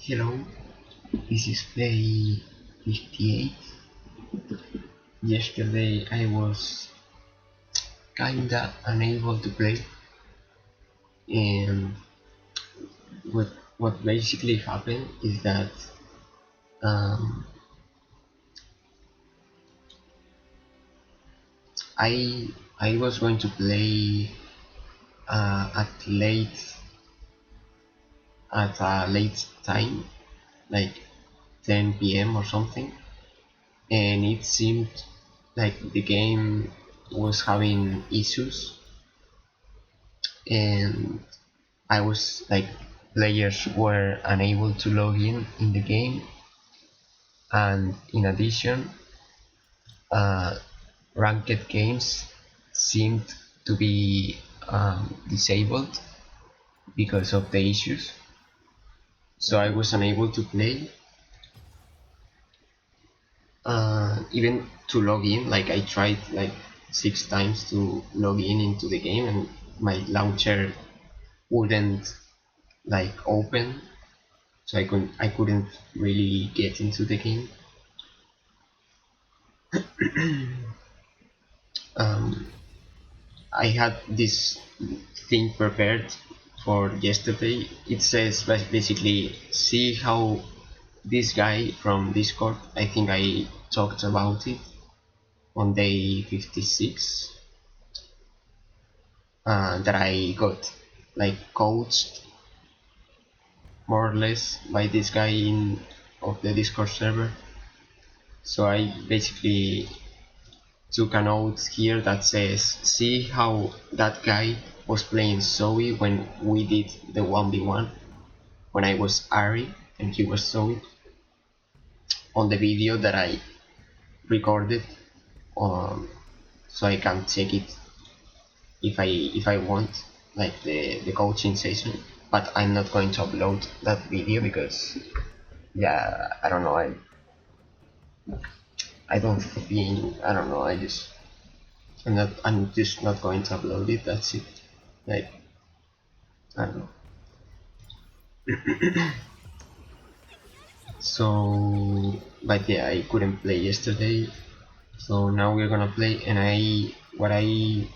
Hello, this is day 58. Yesterday I was kinda unable to play, and what basically happened is that um, I I was going to play at a late time, like 10 p.m. or something, and it seemed like the game was having issues, and I was like players were unable to log in the game, and in addition, uh, ranked games seemed to be disabled because of the issues. So I was unable to play, even to log in. Like I tried like 6 times to log in into the game, and my launcher wouldn't like open, so I couldn't really get into the game. um, I had this thing prepared for yesterday. It says basically, see how this guy from Discord, I think I talked about it on day 56, that I got like coached more or less by this guy in of the Discord server. So I basically took a note here that says, see how that guy was playing Zoe when we did the 1v1, when I was Ari and he was Zoe, on the video that I recorded, so I can check it if I want, like the coaching session. But I'm not going to upload that video because, yeah, I don't know, I don't think, I don't know, I'm just not going to upload it. That's it. Like, I don't know. So, but yeah, I couldn't play yesterday, so now we're gonna play. And what I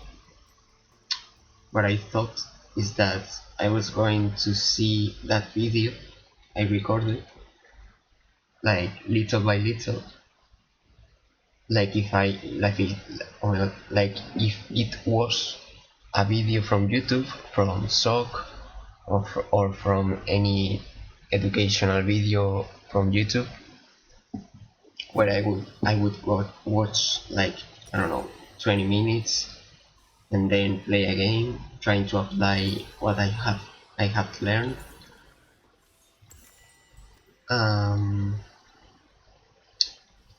thought is that I was going to see that video I recorded, like little by little, like if I like it, or like if it was a video from YouTube, from SOC, or from any educational video from YouTube, where I would watch like, I don't know, 20 minutes, and then play a game trying to apply what I have learned. Um,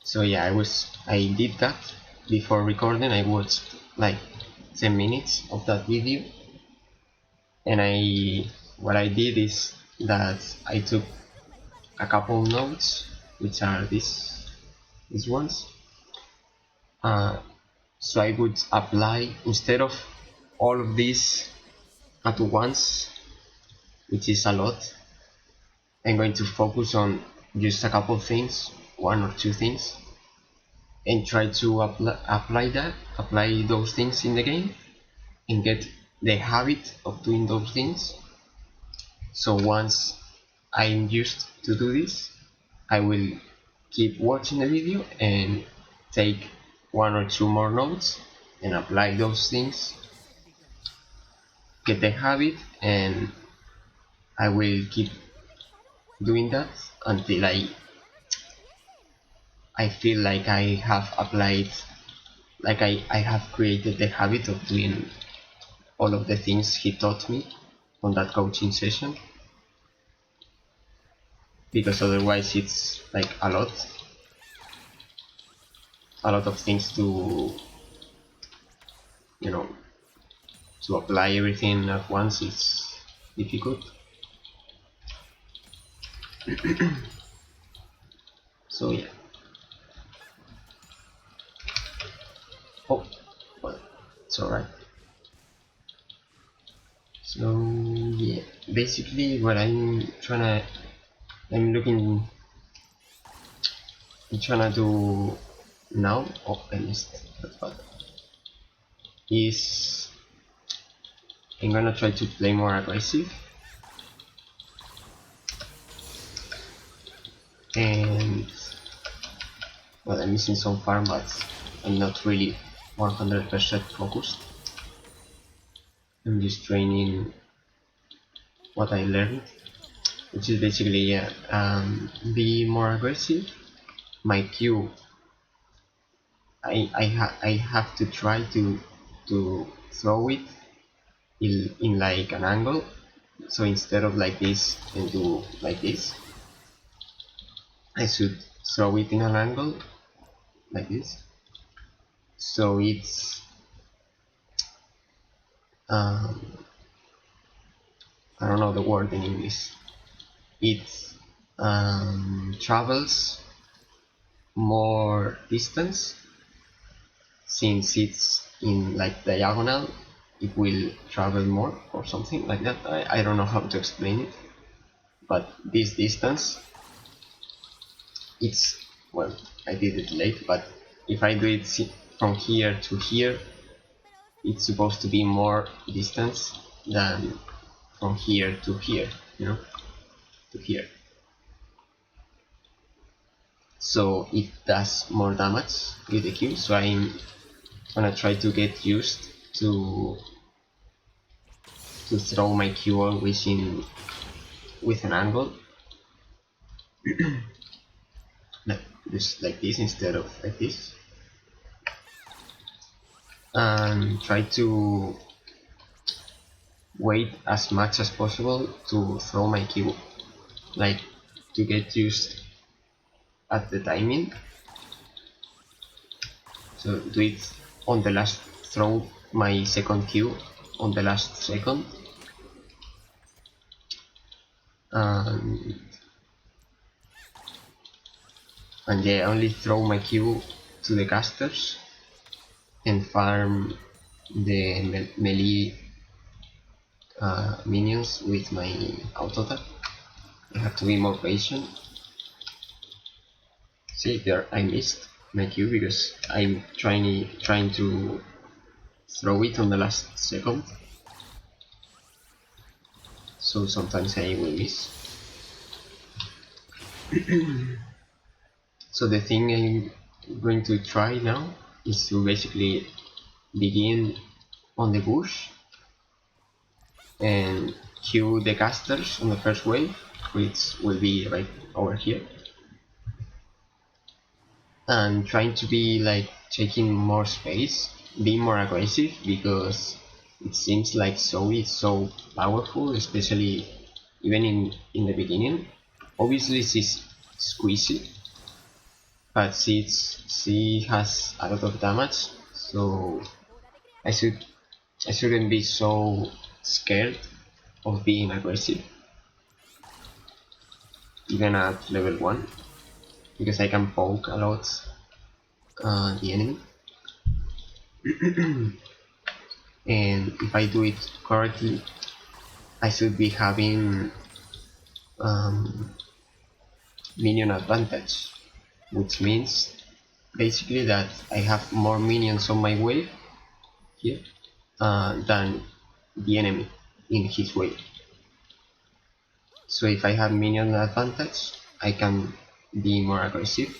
so yeah, I did that before recording. I watched like 10 minutes of that video, and what I did is that I took a couple notes, which are these ones. Uh, so I would apply, instead of all of this at once, which is a lot, I'm going to focus on just a couple things, one or two things, and try to apply those things in the game, and get the habit of doing those things. So once I'm used to do this, I will keep watching the video and take one or two more notes and apply those things, get the habit, and I will keep doing that until I feel like I have applied, like I have created the habit of doing all of the things he taught me on that coaching session, because otherwise it's like a lot of things to, you know, to apply everything at once is difficult. So yeah. Oh, well, it's alright. So yeah, basically what I'm trying to I'm looking. I'm trying to do now. Oh, I missed that part. Is I'm gonna try to play more aggressive, and well, I'm missing some farm, but I'm not really 100% focused. I'm just training what I learned, which is basically, yeah, be more aggressive. My Q, I have to try to throw it in like an angle. So instead of like this and do like this, I should throw it in an angle like this. So it's um, I don't know the word in English. It travels more distance since it's in like diagonal. It will travel more or something like that. I don't know how to explain it, but this distance, it's, well, I did it late, but if I do it from here to here, it's supposed to be more distance than from here to here, you know, to here. So it does more damage with the Q, so I'm gonna try to get used to throw my Q always in with an angle, like just like this instead of like this, and try to wait as much as possible to throw my Q, like to get used at the timing. So do it on the last throw my second Q on the last second, and yeah, only throw my Q to the casters and farm the melee minions with my auto attack. I have to be more patient. See, there I missed my Q because I'm trying to throw it on the last second. So sometimes I will miss. So the thing I'm going to try now is to basically begin on the bush and queue the casters on the first wave, which will be right over here, and trying to be like taking more space, being more aggressive, because it seems like Zoe is so powerful, especially even in the beginning. Obviously she's squeezy, but she has a lot of damage, so I shouldn't be so scared of being aggressive, even at level 1, because I can poke a lot the enemy. And if I do it correctly, I should be having um, minion advantage, which means basically that I have more minions on my wave here than the enemy in his wave. So if I have minion advantage, I can be more aggressive.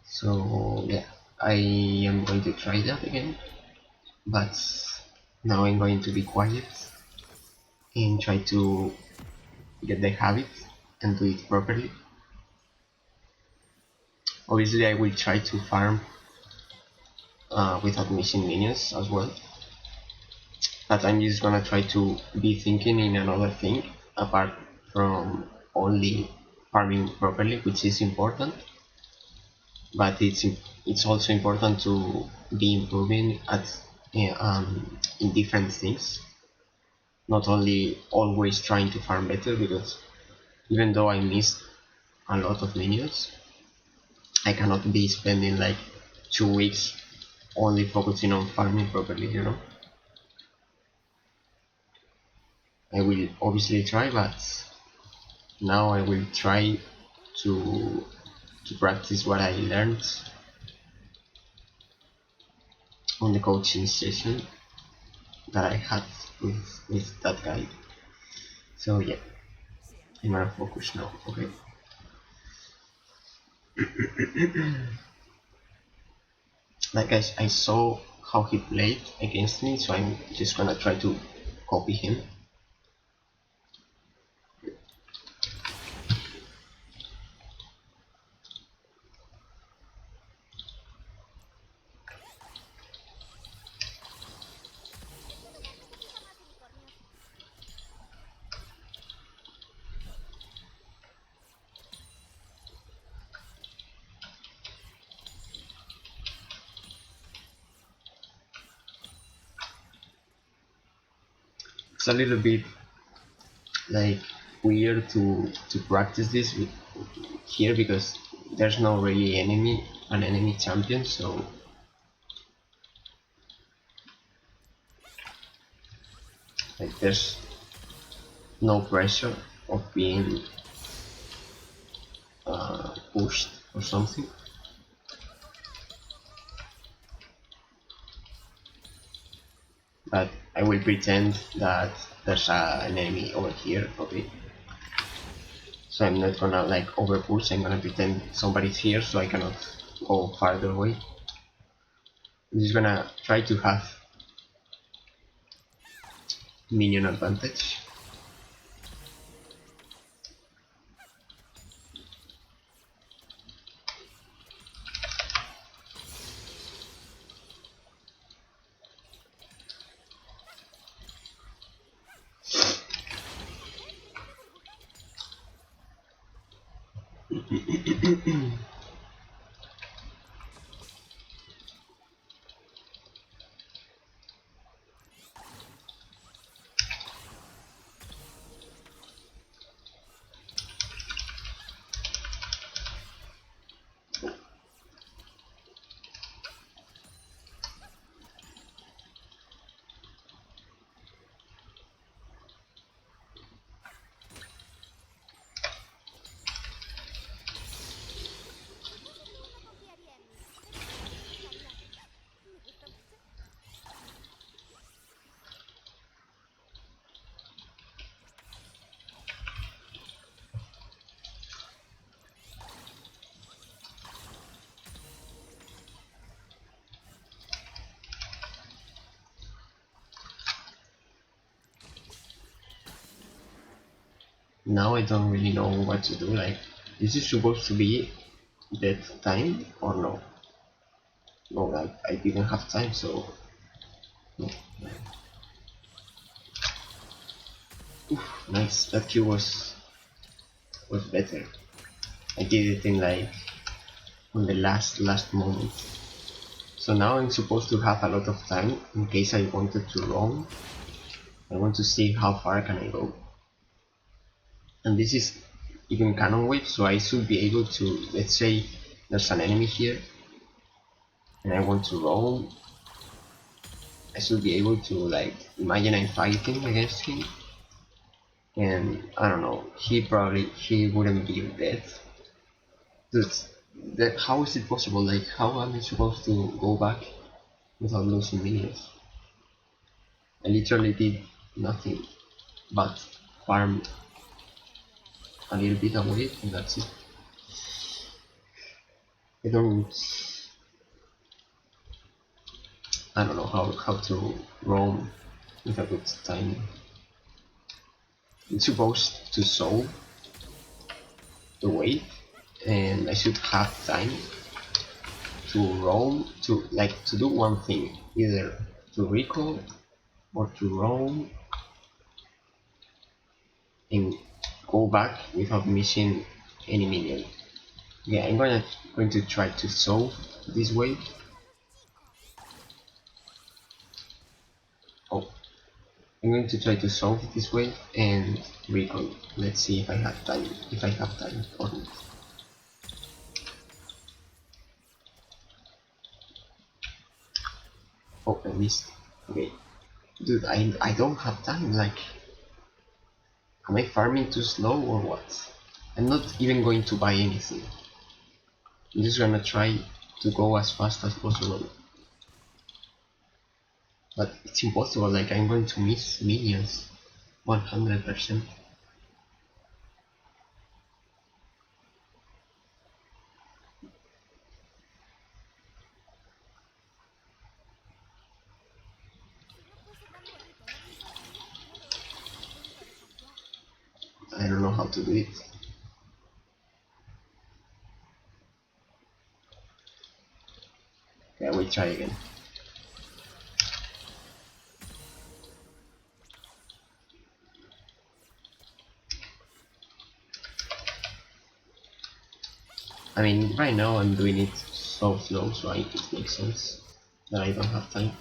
So yeah, I am going to try that again, but now I'm going to be quiet and try to get the habit and do it properly. Obviously I will try to farm without missing minions as well, but I'm just gonna try to be thinking in another thing apart from only farming properly, which is important, but it's also important to be improving at in different things, not only always trying to farm better, because even though I missed a lot of minions, I cannot be spending like 2 weeks only focusing on farming properly, you know. I will obviously try, but now I will try to practice what I learned on the coaching session that I had with that guy. So yeah, I'm gonna focus now. Okay. Like I saw how he played against me, so I'm just gonna try to copy him. It's a little bit like weird to practice this here because there's no really an enemy champion, so like there's no pressure of being pushed or something. But I will pretend that there's an enemy over here, okay? So I'm not gonna like over push, I'm gonna pretend somebody's here so I cannot go farther away. I'm just gonna try to have minion advantage. Now I don't really know what to do, like, is this supposed to be that time or no? No, like, I didn't have time, so... No. Oof, nice, that Q was better. I did it in like, on the last moment. So now I'm supposed to have a lot of time in case I wanted to roam. I want to see how far can I go. And this is even cannon wave, so I should be able to, let's say there's an enemy here and I want to roam, I should be able to, like, imagine I'm fighting against him and I don't know, he wouldn't be dead. Dude, how is it possible? Like, how am I supposed to go back without losing minions? I literally did nothing but farm a little bit away and that's it. I don't know how to roam with a good timing. I'm supposed to solve the wave and I should have time to roam, to do one thing, either to recall or to roam and go back without missing any minion. Yeah, I'm going to try to solve this wave. Oh, I'm going to try to solve this wave and recall. Let's see if I have time. If I have time or not. Oh, I missed. Okay, dude, I don't have time. Like, Am I farming too slow or what? I'm not even going to buy anything. I'm just gonna try to go as fast as possible. But it's impossible, like I'm going to miss minions 100%. I don't know how to do it. Okay, I will try again. I mean, right now I'm doing it so slow, so it makes sense that I don't have time.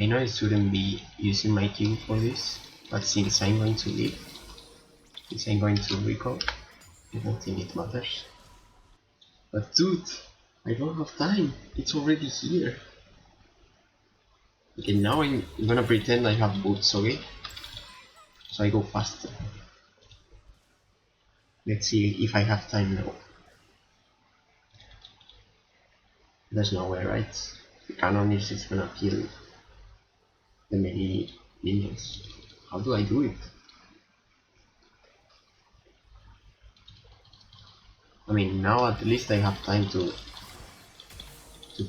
I know I shouldn't be using my Q for this, but since I'm going to leave, since I'm going to recall, I don't think it matters. But dude, I don't have time. It's already here. Okay, now I'm gonna pretend I have boots, okay? So I go faster. Let's see if I have time now. There's no way, right? The cannon is just gonna kill the many minions. How do I do it? I mean, now at least I have time to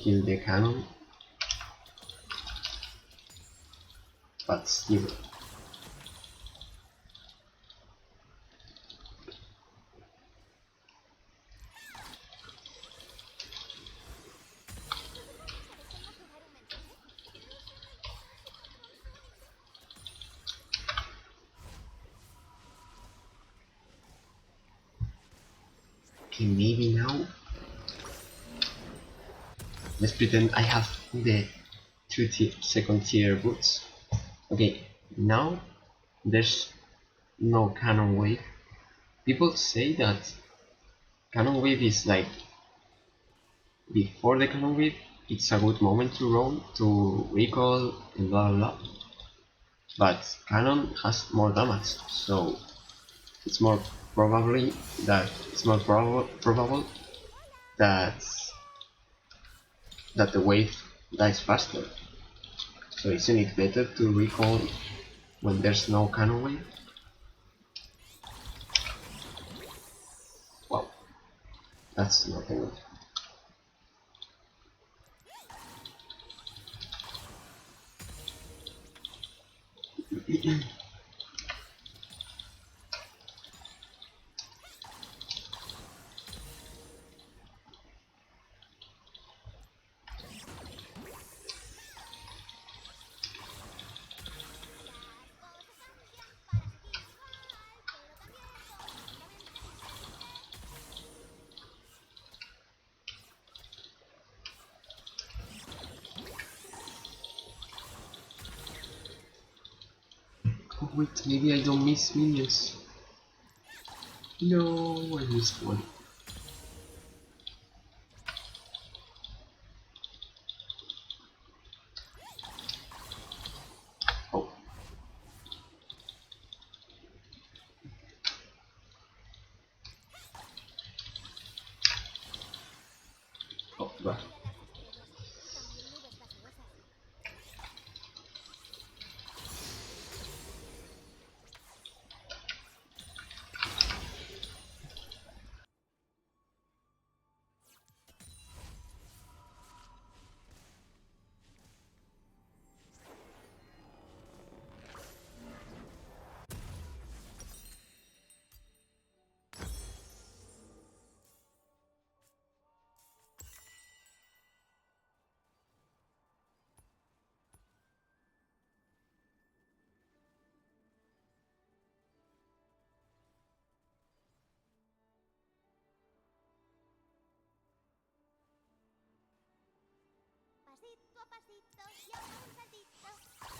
kill the cannon, but still. Okay, maybe now. Let's pretend I have the second tier boots. Okay, now there's no cannon wave. People say that cannon wave is like before the cannon wave, it's a good moment to roam, to recall, and blah blah blah. But cannon has more damage, so it's more probably that it's more probable that the wave dies faster. So isn't it better to recall when there's no cannon wave? Wow, that's not good. Oh wait, maybe I don't miss minions. No, I missed one. Oh, oh, bah. Pasito a pasito y a un saltito.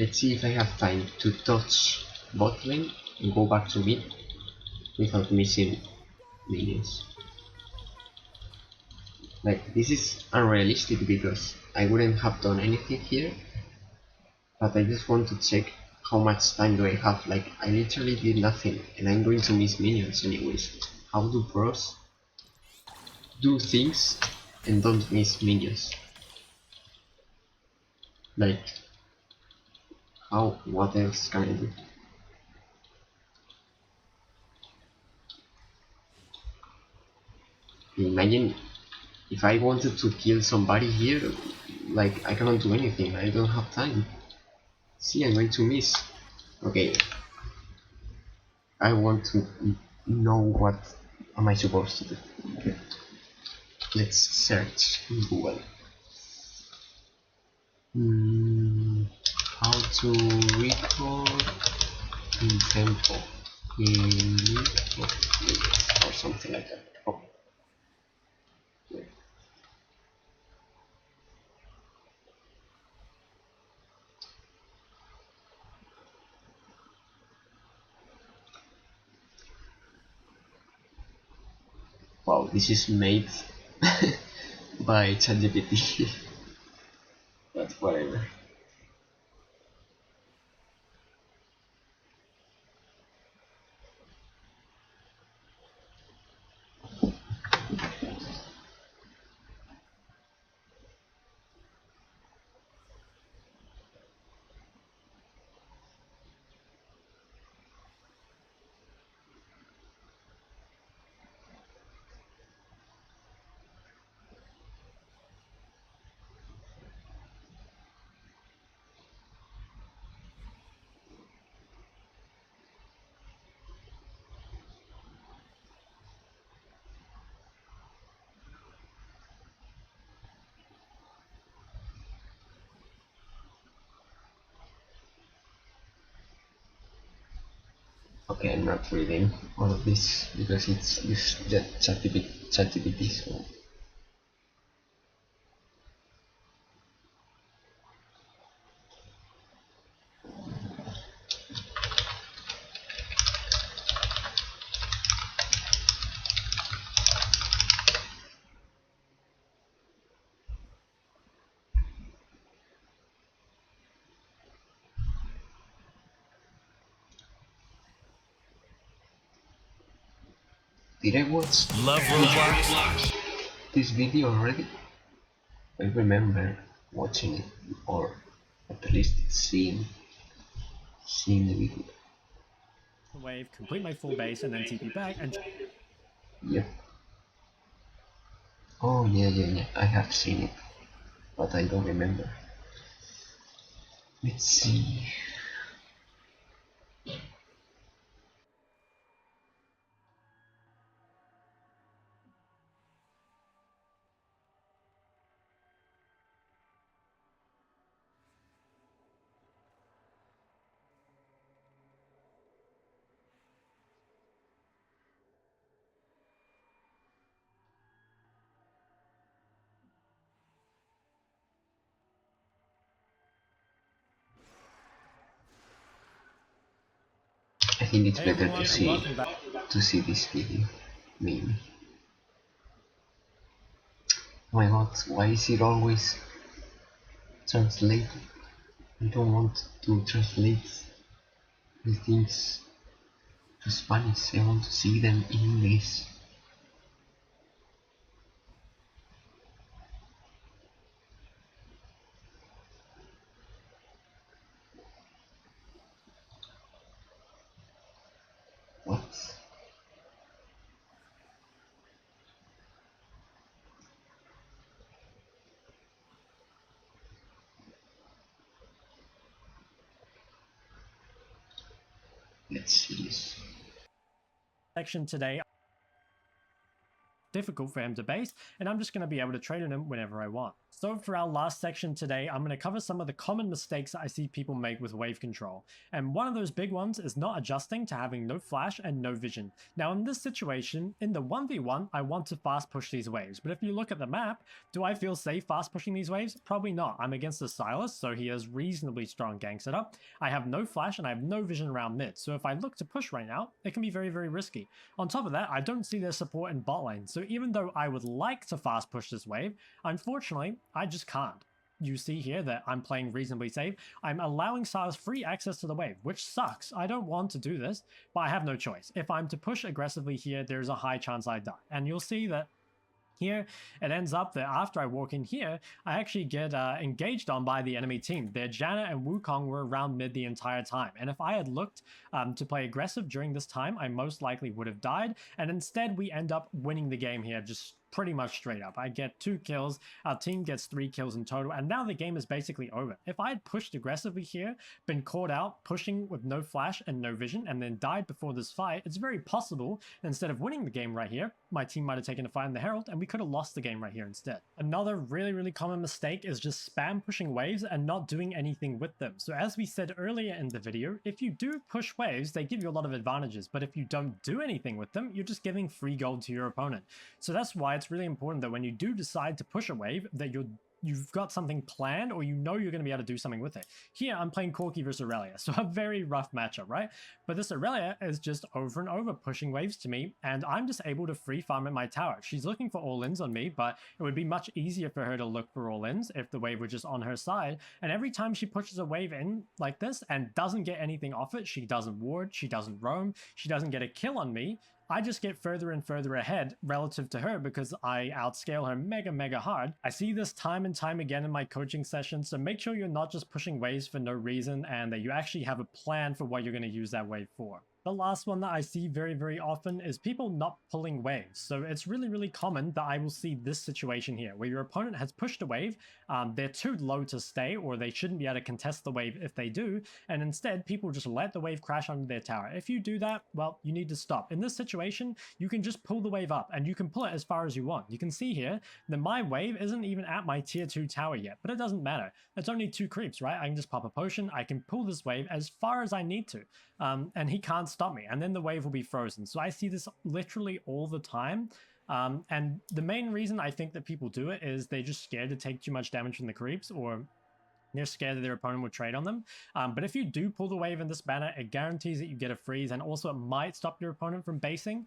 Let's see if I have time to touch bot lane and go back to mid without missing minions. Like, this is unrealistic because I wouldn't have done anything here, but I just want to check how much time do I have. Like, I literally did nothing and I'm going to miss minions anyways. How do pros do things and don't miss minions? Like, how, what else can I do? Imagine if I wanted to kill somebody here, like, I cannot do anything, I don't have time. See, I'm going to miss. Okay, I want to know what am I supposed to do. Let's search in Google. How to record in tempo in or something like that. Oh, wait. Wow, this is made by ChatGPT. But whatever. Okay, I'm not reading all of this because it's just ChatGPT, so did I watch Love Roblox? this video already? I remember watching it, or at least seeing the video. Wave, complete my full base, and then TP back, and Yep. Oh yeah. I have seen it, but I don't remember. Let's see. I think it's hey better everyone, and welcome back. to see this video. Maybe. Oh my god, why is it always translated? I don't want to translate the things to Spanish. I want to see them in English. What? Let's see this. Section today. difficult for him to base, and I'm just going to be able to trade on him whenever I want. So for our last section today, I'm going to cover some of the common mistakes that I see people make with wave control. And one of those big ones is not adjusting to having no flash and no vision. Now in this situation, in the 1v1, I want to fast push these waves. But if you look at the map, do I feel safe fast pushing these waves? Probably not. I'm against the Sylas, so he has reasonably strong gank setup. I have no flash and I have no vision around mid. So if I look to push right now, it can be very, very risky. On top of that, I don't see their support in bot lane. So even though I would like to fast push this wave, unfortunately, I just can't. You see here that I'm playing reasonably safe. I'm allowing Sylas free access to the wave, which sucks. I don't want to do this, but I have no choice. If I'm to push aggressively here, there's a high chance I die. And you'll see that here, it ends up that after I walk in here, I actually get engaged on by the enemy team. Their Janna and Wukong were around mid the entire time. And if I had looked to play aggressive during this time, I most likely would have died. And instead, we end up winning the game here, just pretty much straight up. I get 2 kills, our team gets 3 kills in total, and now the game is basically over. If I had pushed aggressively here, been caught out, pushing with no flash and no vision, and then died before this fight, it's very possible that instead of winning the game right here, my team might have taken a fight in the Herald, and we could have lost the game right here instead. Another really, really common mistake is just spam pushing waves and not doing anything with them. So as we said earlier in the video, if you do push waves, they give you a lot of advantages, but if you don't do anything with them, you're just giving free gold to your opponent. So that's why it's really important that when you do decide to push a wave, that you've got something planned, or you know you're going to be able to do something with it. Here, I'm playing Corki versus Aurelia, so a very rough matchup, right? But this Aurelia is just over and over pushing waves to me, and I'm just able to free farm at my tower. She's looking for all-ins on me, but it would be much easier for her to look for all-ins if the wave were just on her side. And every time she pushes a wave in like this and doesn't get anything off it, she doesn't ward, she doesn't roam, she doesn't get a kill on me, I just get further and further ahead relative to her because I outscale her mega hard. I see this time and time again in my coaching sessions, so make sure you're not just pushing waves for no reason and that you actually have a plan for what you're going to use that wave for. The last one that I see very often is people not pulling waves. So it's really common that I will see this situation here where your opponent has pushed a wave, they're too low to stay, or they shouldn't be able to contest the wave if they do, and instead people just let the wave crash onto their tower. If you do that, well, you need to stop. In this situation, you can just pull the wave up and you can pull it as far as you want. You can see here that my wave isn't even at my tier 2 tower yet, but it doesn't matter. It's only 2 creeps, right? I can just pop a potion, I can pull this wave as far as I need to, and he can't stop me, and then the wave will be frozen. So I see this literally all the time, and the main reason I think that people do it is they're just scared to take too much damage from the creeps, or they're scared that their opponent will trade on them. But if you do pull the wave in this banner, it guarantees that you get a freeze, and also it might stop your opponent from basing,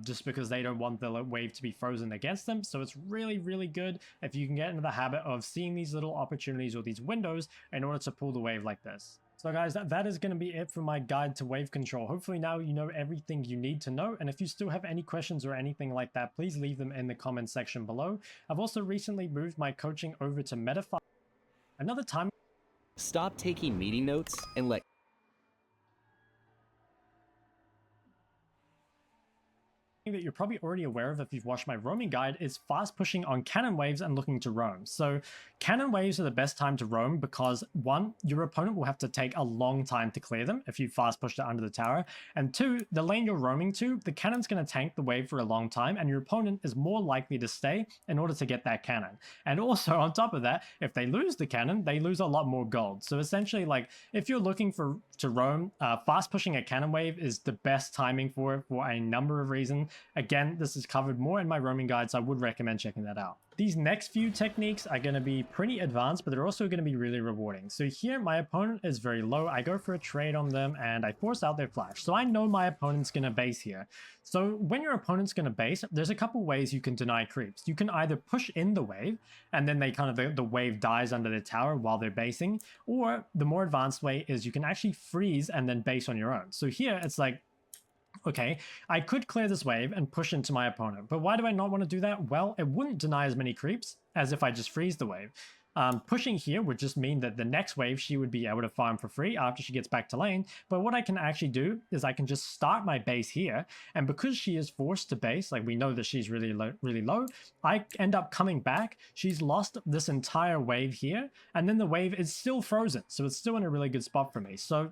just because they don't want the wave to be frozen against them. So it's really good if you can get into the habit of seeing these little opportunities or these windows in order to pull the wave like this. So guys, that is going to be it for my guide to wave control. Hopefully now you know everything you need to know, and if you still have any questions or anything like that, please leave them in the comment section below. I've also recently moved my coaching over to Metafy. Another time. Stop taking meeting notes and let that you're probably already aware of if you've watched my roaming guide is fast pushing on cannon waves and looking to roam. So cannon waves are the best time to roam because 1, your opponent will have to take a long time to clear them if you fast pushed it under the tower, and 2, the lane you're roaming to, the cannon's going to tank the wave for a long time and your opponent is more likely to stay in order to get that cannon. And also on top of that, if they lose the cannon, they lose a lot more gold. So essentially, like, if you're looking to roam, fast pushing a cannon wave is the best timing for it for a number of reasons. Again, this is covered more in my roaming guide, so I would recommend checking that out. These next few techniques are going to be pretty advanced, but they're also going to be really rewarding. So here, my opponent is very low. I go for a trade on them, and I force out their flash. So I know my opponent's going to base here. So when your opponent's going to base, there's a couple ways you can deny creeps. You can either push in the wave, and then they kind of the wave dies under their tower while they're basing, or the more advanced way is you can actually freeze and then base on your own. So here, it's like, okay, I could clear this wave and push into my opponent, but why do I not want to do that? Well, it wouldn't deny as many creeps as if I just freeze the wave. Pushing here would just mean that the next wave she would be able to farm for free after she gets back to lane, but what I can actually do is I can just start my base here, and because she is forced to base, like we know that she's really low, I end up coming back, she's lost this entire wave here, and then the wave is still frozen, so it's still in a really good spot for me. So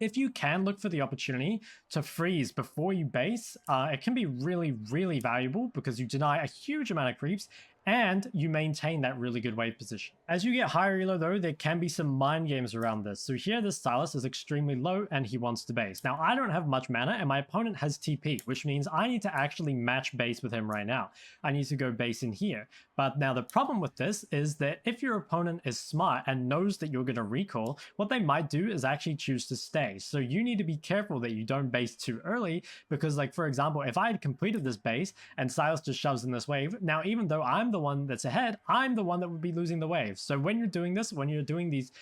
if you can look for the opportunity to freeze before you base, it can be really, really valuable because you deny a huge amount of creeps and you maintain that really good wave position. As you get higher elo though, there can be some mind games around this. So here this Sylas is extremely low and he wants to base. Now I don't have much mana and my opponent has TP, which means I need to actually match base with him right now. I need to go base in here. But now the problem with this is that if your opponent is smart and knows that you're going to recall, what they might do is actually choose to stay. So you need to be careful that you don't base too early because, like, for example, if I had completed this base and Sylas just shoves in this wave, now even though I'm the one that's ahead, I'm the one that would be losing the wave. So when you're doing this, when you're doing these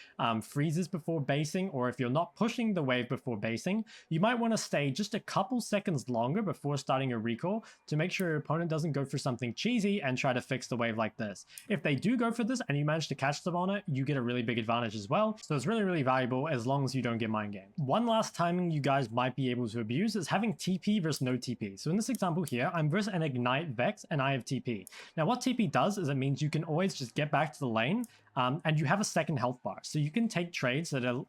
freezes before basing, or if you're not pushing the wave before basing, you might want to stay just a couple seconds longer before starting a recall to make sure your opponent doesn't go for something cheesy and try to fix the wave like this. If they do go for this and you manage to catch them on it, you get a really big advantage as well. So it's really, really valuable as long as you don't get mind game. One last timing you guys might be able to abuse is having TP versus no TP. So in this example here, I'm versus an Ignite Vex and I have TP. Now what TP does is it means you can always just get back to the lane and you have a second health bar. So you can take trades that are...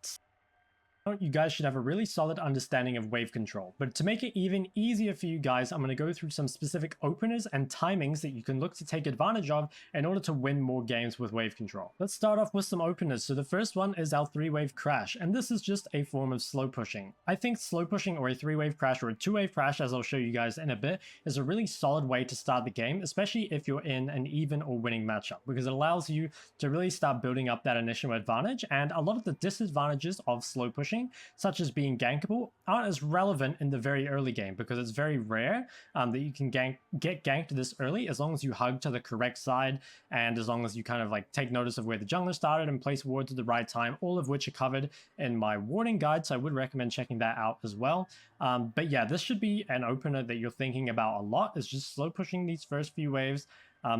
You guys should have a really solid understanding of wave control. But to make it even easier for you guys, I'm going to go through some specific openers and timings that you can look to take advantage of in order to win more games with wave control. Let's start off with some openers. So the first one is our 3-wave crash, and this is just a form of slow pushing. I think slow pushing or a 3-wave crash or a 2-wave crash, as I'll show you guys in a bit, is a really solid way to start the game, especially if you're in an even or winning matchup, because it allows you to really start building up that initial advantage. And a lot of the disadvantages of slow pushing, such as being gankable, aren't as relevant in the very early game because it's very rare that you can get ganked this early as long as you hug to the correct side and as long as you kind of like take notice of where the jungler started and place wards at the right time, all of which are covered in my warding guide, so I would recommend checking that out as well. But yeah, this should be an opener that you're thinking about a lot, is just slow pushing these first few waves.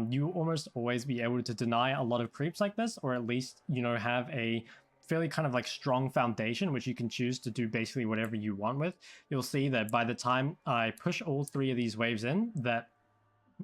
You will almost always be able to deny a lot of creeps like this, or at least, you know, have a fairly kind of like strong foundation, which you can choose to do basically whatever you want with. You'll see that by the time I push all 3 of these waves in, that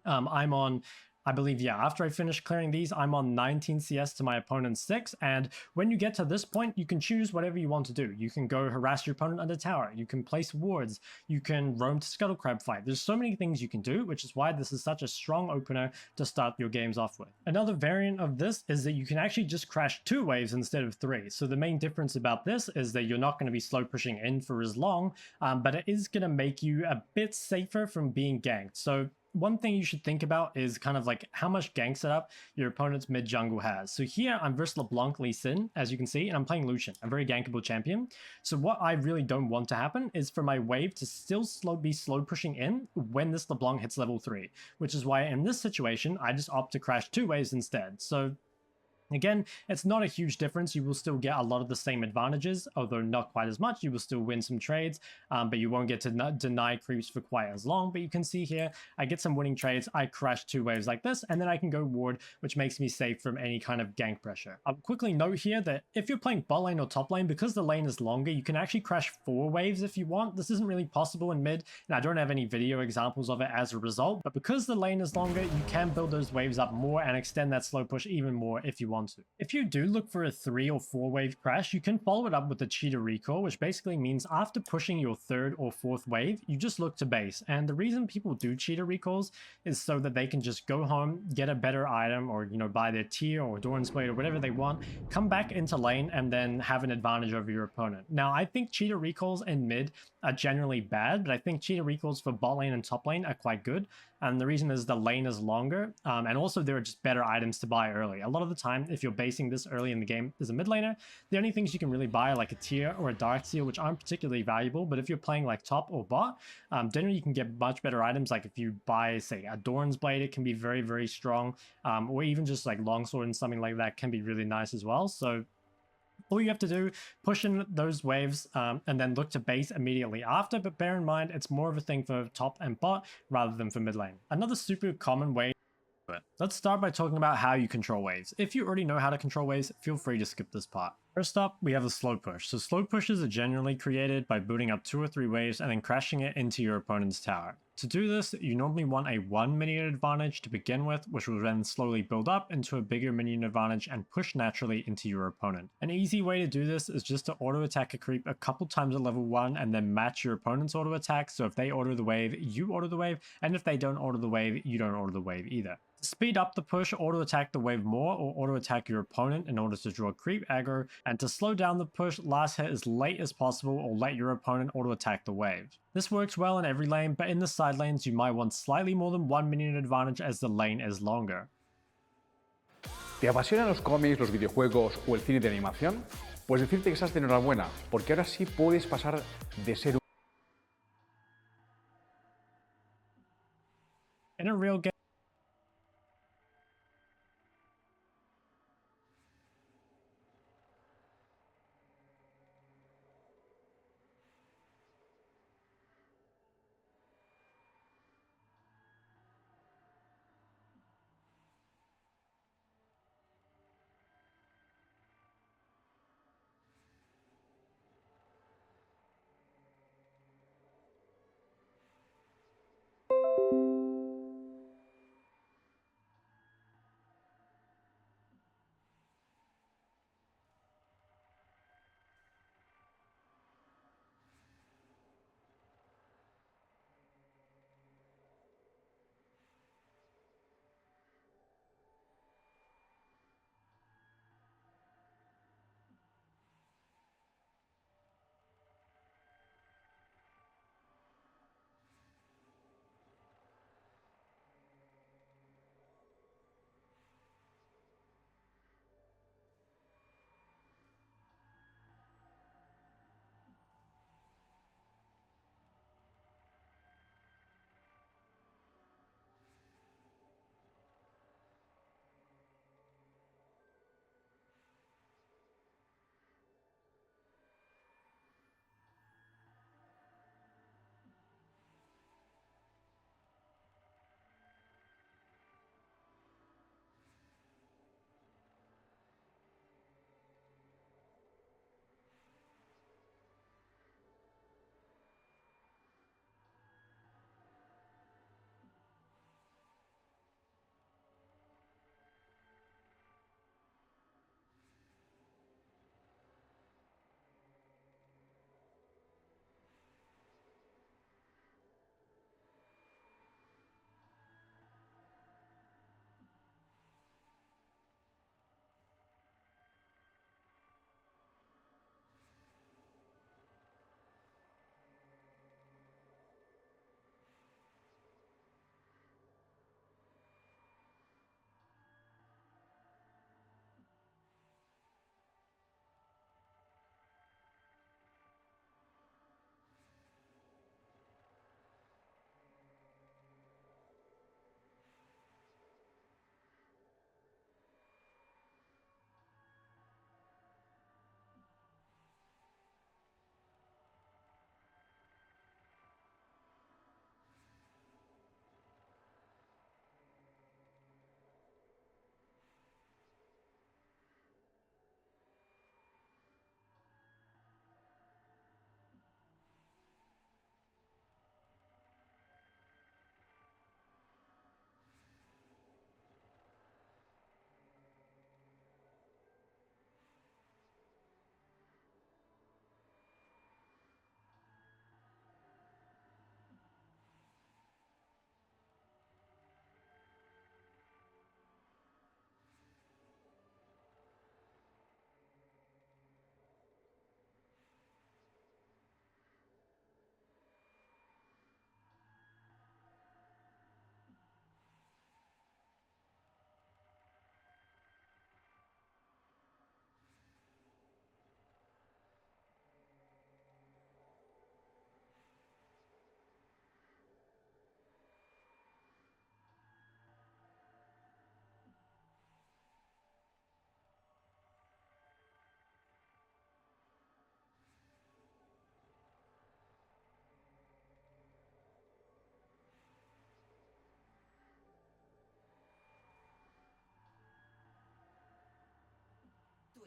I'm on, I believe, yeah, after I finish clearing these, I'm on 19 CS to my opponent's 6. And when you get to this point, you can choose whatever you want to do. You can go harass your opponent under tower. You can place wards. You can roam to Scuttle Crab fight. There's so many things you can do, which is why this is such a strong opener to start your games off with. Another variant of this is that you can actually just crash 2 waves instead of 3. So the main difference about this is that you're not going to be slow pushing in for as long, but it is going to make you a bit safer from being ganked. So one thing you should think about is kind of like how much gank setup your opponent's mid jungle has. So here I'm versus LeBlanc Lee Sin, as you can see, and I'm playing Lucian, a very gankable champion. So what I really don't want to happen is for my wave to still be slow pushing in when this LeBlanc hits level 3, which is why in this situation, I just opt to crash 2 waves instead. So again, it's not a huge difference. You will still get a lot of the same advantages, although not quite as much. You will still win some trades, but you won't get to deny creeps for quite as long. But you can see here, I get some winning trades. I crash 2 waves like this, and then I can go ward, which makes me safe from any kind of gank pressure. I'll quickly note here that if you're playing bot lane or top lane, because the lane is longer, you can actually crash 4 waves if you want. This isn't really possible in mid, and I don't have any video examples of it as a result. But because the lane is longer, you can build those waves up more and extend that slow push even more if you want to. If you do look for a 3 or 4 wave crash, you can follow it up with a cheetah recall, which basically means after pushing your 3rd or 4th wave, you just look to base. And the reason people do cheetah recalls is so that they can just go home, get a better item, or, you know, buy their tier or Doran's Blade or whatever they want, come back into lane, and then have an advantage over your opponent. Now, I think cheetah recalls in mid are generally bad, but I think cheetah recalls for bot lane and top lane are quite good. And the reason is the lane is longer, and also there are just better items to buy early. A lot of the time, if you're basing this early in the game as a mid laner, the only things you can really buy are like a tier or a dark seal, which aren't particularly valuable. But if you're playing like top or bot, generally you can get much better items. Like if you buy, say, a Doran's Blade, it can be very, very strong, or even just like longsword and something like that can be really nice as well. So all you have to do, push in those waves and then look to base immediately after, but bear in mind it's more of a thing for top and bot rather than for mid lane. Another super common way. Let's start by talking about how you control waves. If you already know how to control waves, feel free to skip this part. First up, we have the slow push. So slow pushes are generally created by building up 2 or 3 waves and then crashing it into your opponent's tower. To do this, you normally want a 1 minion advantage to begin with, which will then slowly build up into a bigger minion advantage and push naturally into your opponent. An easy way to do this is just to auto attack a creep a couple times at level 1 and then match your opponent's auto attack, so if they auto the wave, you auto the wave, and if they don't auto the wave, you don't auto the wave either. To speed up the push, auto attack the wave more or auto attack your opponent in order to draw creep aggro, and to slow down the push, last hit as late as possible or let your opponent auto attack the wave. This works well in every lane, but in the side lanes you might want slightly more than 1 minion advantage as the lane is longer. ¿Te apasionan los cómics, los videojuegos o el cine de animación? Pues decirte que estás de enhorabuena, porque ahora sí puedes pasar de ser un... In a real game,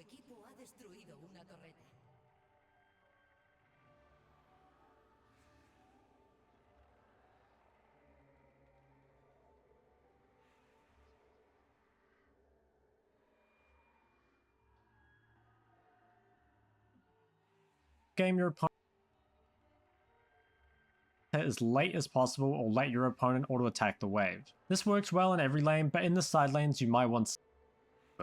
equipo ha destruido una torreta. Game your opponent as late as possible or let your opponent auto attack the wave. This works well in every lane, but in the side lanes you might want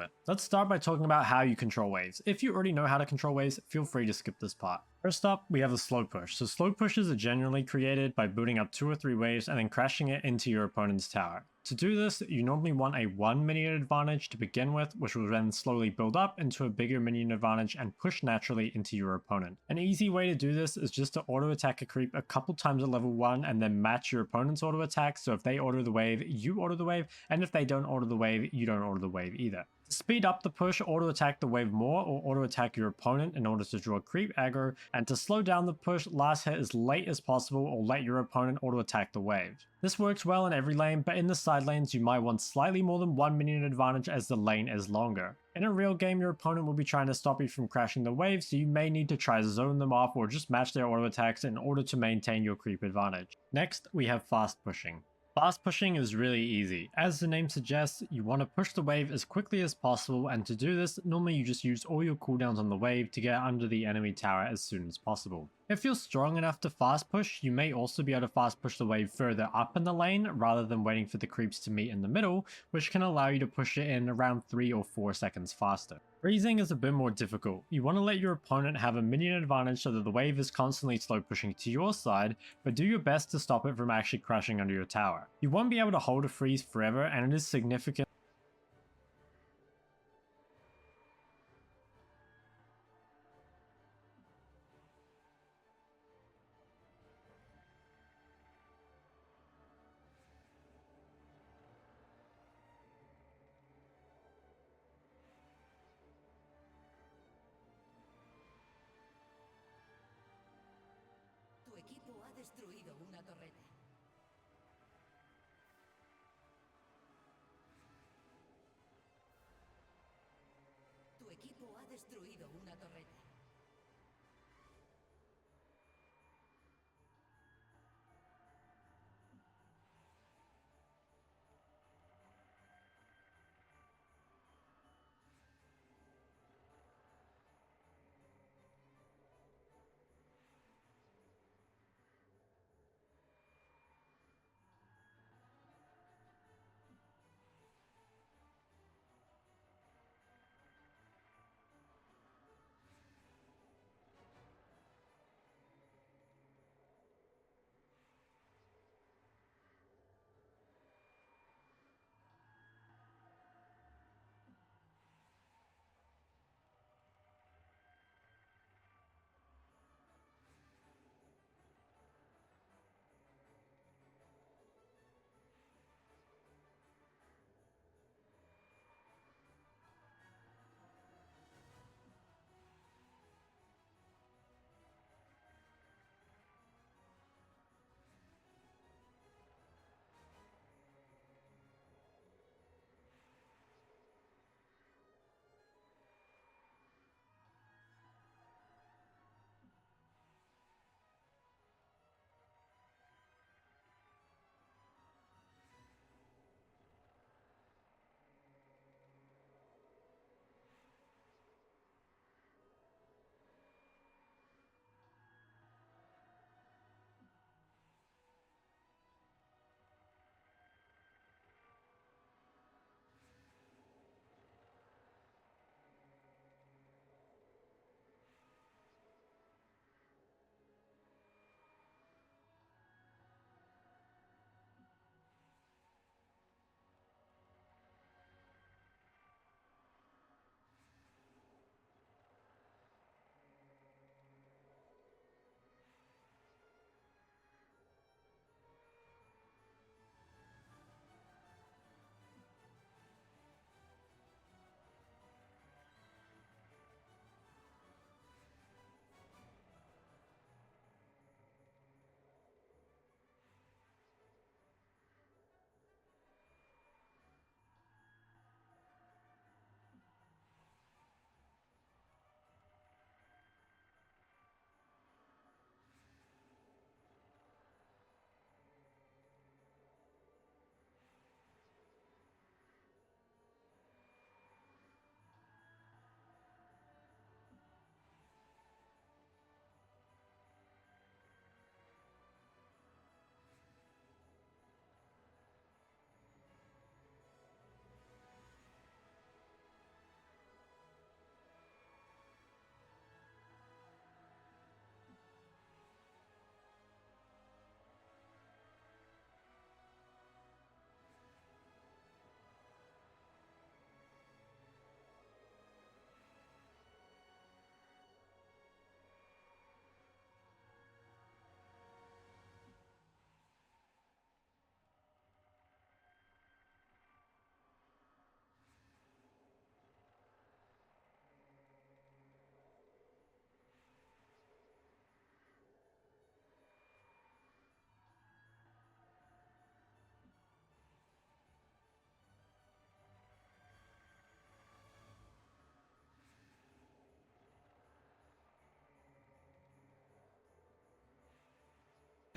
it. Let's start by talking about how you control waves. If you already know how to control waves, feel free to skip this part. First up, we have the slow push. So slow pushes are generally created by booting up 2 or 3 waves and then crashing it into your opponent's tower. To do this, you normally want a 1 minion advantage to begin with, which will then slowly build up into a bigger minion advantage and push naturally into your opponent. An easy way to do this is just to auto attack a creep a couple times at level 1 and then match your opponent's auto attack, so if they auto the wave, you auto the wave, and if they don't auto the wave, you don't auto the wave either. To speed up the push, auto attack the wave more or auto attack your opponent in order to draw creep aggro, and to slow down the push, last hit as late as possible or let your opponent auto attack the wave. This works well in every lane, but in the side lanes you might want slightly more than 1 minion advantage as the lane is longer. In a real game, your opponent will be trying to stop you from crashing the wave, so you may need to try to zone them off or just match their auto attacks in order to maintain your creep advantage. Next, we have fast pushing. Fast pushing is really easy. As the name suggests, you want to push the wave as quickly as possible, and to do this, normally you just use all your cooldowns on the wave to get under the enemy tower as soon as possible. If you're strong enough to fast push, you may also be able to fast push the wave further up in the lane rather than waiting for the creeps to meet in the middle, which can allow you to push it in around 3 or 4 seconds faster. Freezing is a bit more difficult. You want to let your opponent have a minion advantage so that the wave is constantly slow pushing to your side, but do your best to stop it from actually crashing under your tower. You won't be able to hold a freeze forever, and it is significant Tu equipo ha destruido una torreta. Tu equipo ha destruido una torreta.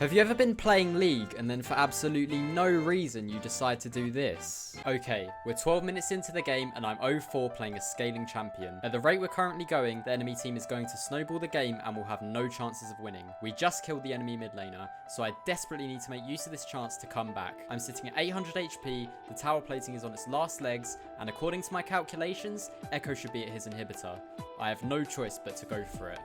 Have you ever been playing League and then for absolutely no reason you decide to do this? Okay, we're 12 minutes into the game and I'm 0-4 playing a scaling champion. At the rate we're currently going, the enemy team is going to snowball the game and will have no chances of winning. We just killed the enemy mid laner, so I desperately need to make use of this chance to come back. I'm sitting at 800 HP, the tower plating is on its last legs, and according to my calculations, Echo should be at his inhibitor. I have no choice but to go for it.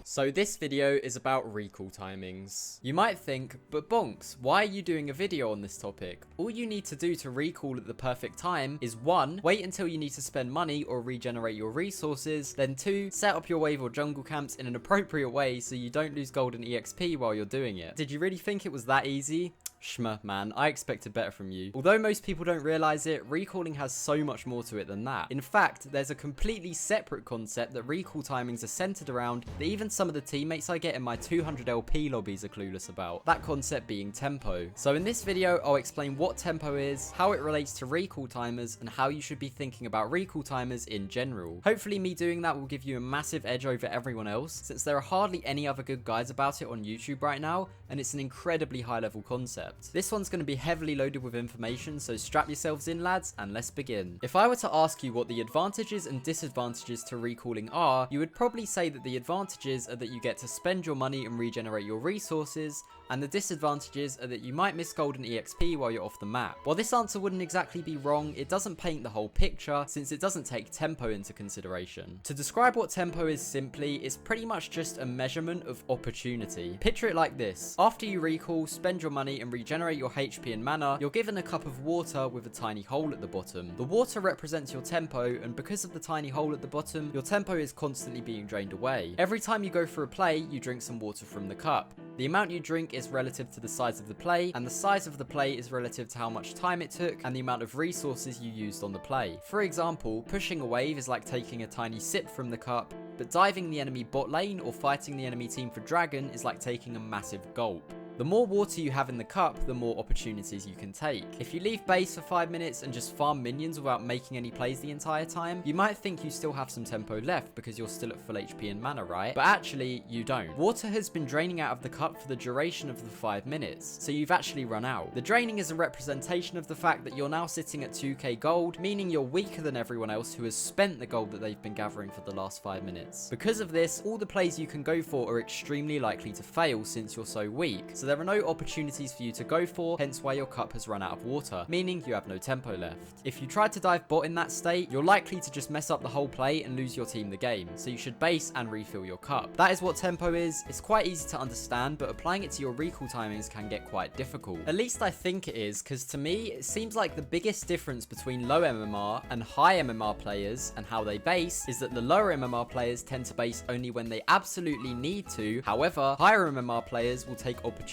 So this video is about recall timings. You might think, but Bonks, why are you doing a video on this topic? All you need to do to recall at the perfect time is 1. Wait until you need to spend money or regenerate your resources, then 2. Set up your wave or jungle camps in an appropriate way so you don't lose gold and EXP while you're doing it. Did you really think it was that easy? Shmeh, man, I expected better from you. Although most people don't realize it, recalling has so much more to it than that. In fact, there's a completely separate concept that recall timings are centered around that even some of the teammates I get in my 200 LP lobbies are clueless about. That concept being tempo. So in this video, I'll explain what tempo is, how it relates to recall timers, and how you should be thinking about recall timers in general. Hopefully me doing that will give you a massive edge over everyone else, since there are hardly any other good guides about it on YouTube right now, and it's an incredibly high level concept. This one's going to be heavily loaded with information, so strap yourselves in, lads, and let's begin. If I were to ask you what the advantages and disadvantages to recalling are, you would probably say that the advantages are that you get to spend your money and regenerate your resources, and the disadvantages are that you might miss gold and EXP while you're off the map. While this answer wouldn't exactly be wrong, it doesn't paint the whole picture, since it doesn't take tempo into consideration. To describe what tempo is simply, it's pretty much just a measurement of opportunity. Picture it like this. After you recall, spend your money and regenerate your HP and mana, you're given a cup of water with a tiny hole at the bottom. The water represents your tempo, and because of the tiny hole at the bottom, your tempo is constantly being drained away. Every time you go for a play, you drink some water from the cup. The amount you drink is relative to the size of the play, and the size of the play is relative to how much time it took and the amount of resources you used on the play. For example, pushing a wave is like taking a tiny sip from the cup, but diving the enemy bot lane or fighting the enemy team for dragon is like taking a massive gulp. The more water you have in the cup, the more opportunities you can take. If you leave base for 5 minutes and just farm minions without making any plays the entire time, you might think you still have some tempo left because you're still at full HP and mana, right? But actually, you don't. Water has been draining out of the cup for the duration of the 5 minutes, so you've actually run out. The draining is a representation of the fact that you're now sitting at 2k gold, meaning you're weaker than everyone else who has spent the gold that they've been gathering for the last 5 minutes. Because of this, all the plays you can go for are extremely likely to fail since you're so weak, so there are no opportunities for you to go for, hence why your cup has run out of water, meaning you have no tempo left. If you try to dive bot in that state, you're likely to just mess up the whole play and lose your team the game, so you should base and refill your cup. That is what tempo is. It's quite easy to understand, but applying it to your recall timings can get quite difficult. At least I think it is, because to me, it seems like the biggest difference between low MMR and high MMR players and how they base is that the lower MMR players tend to base only when they absolutely need to. However, higher MMR players will take opportunities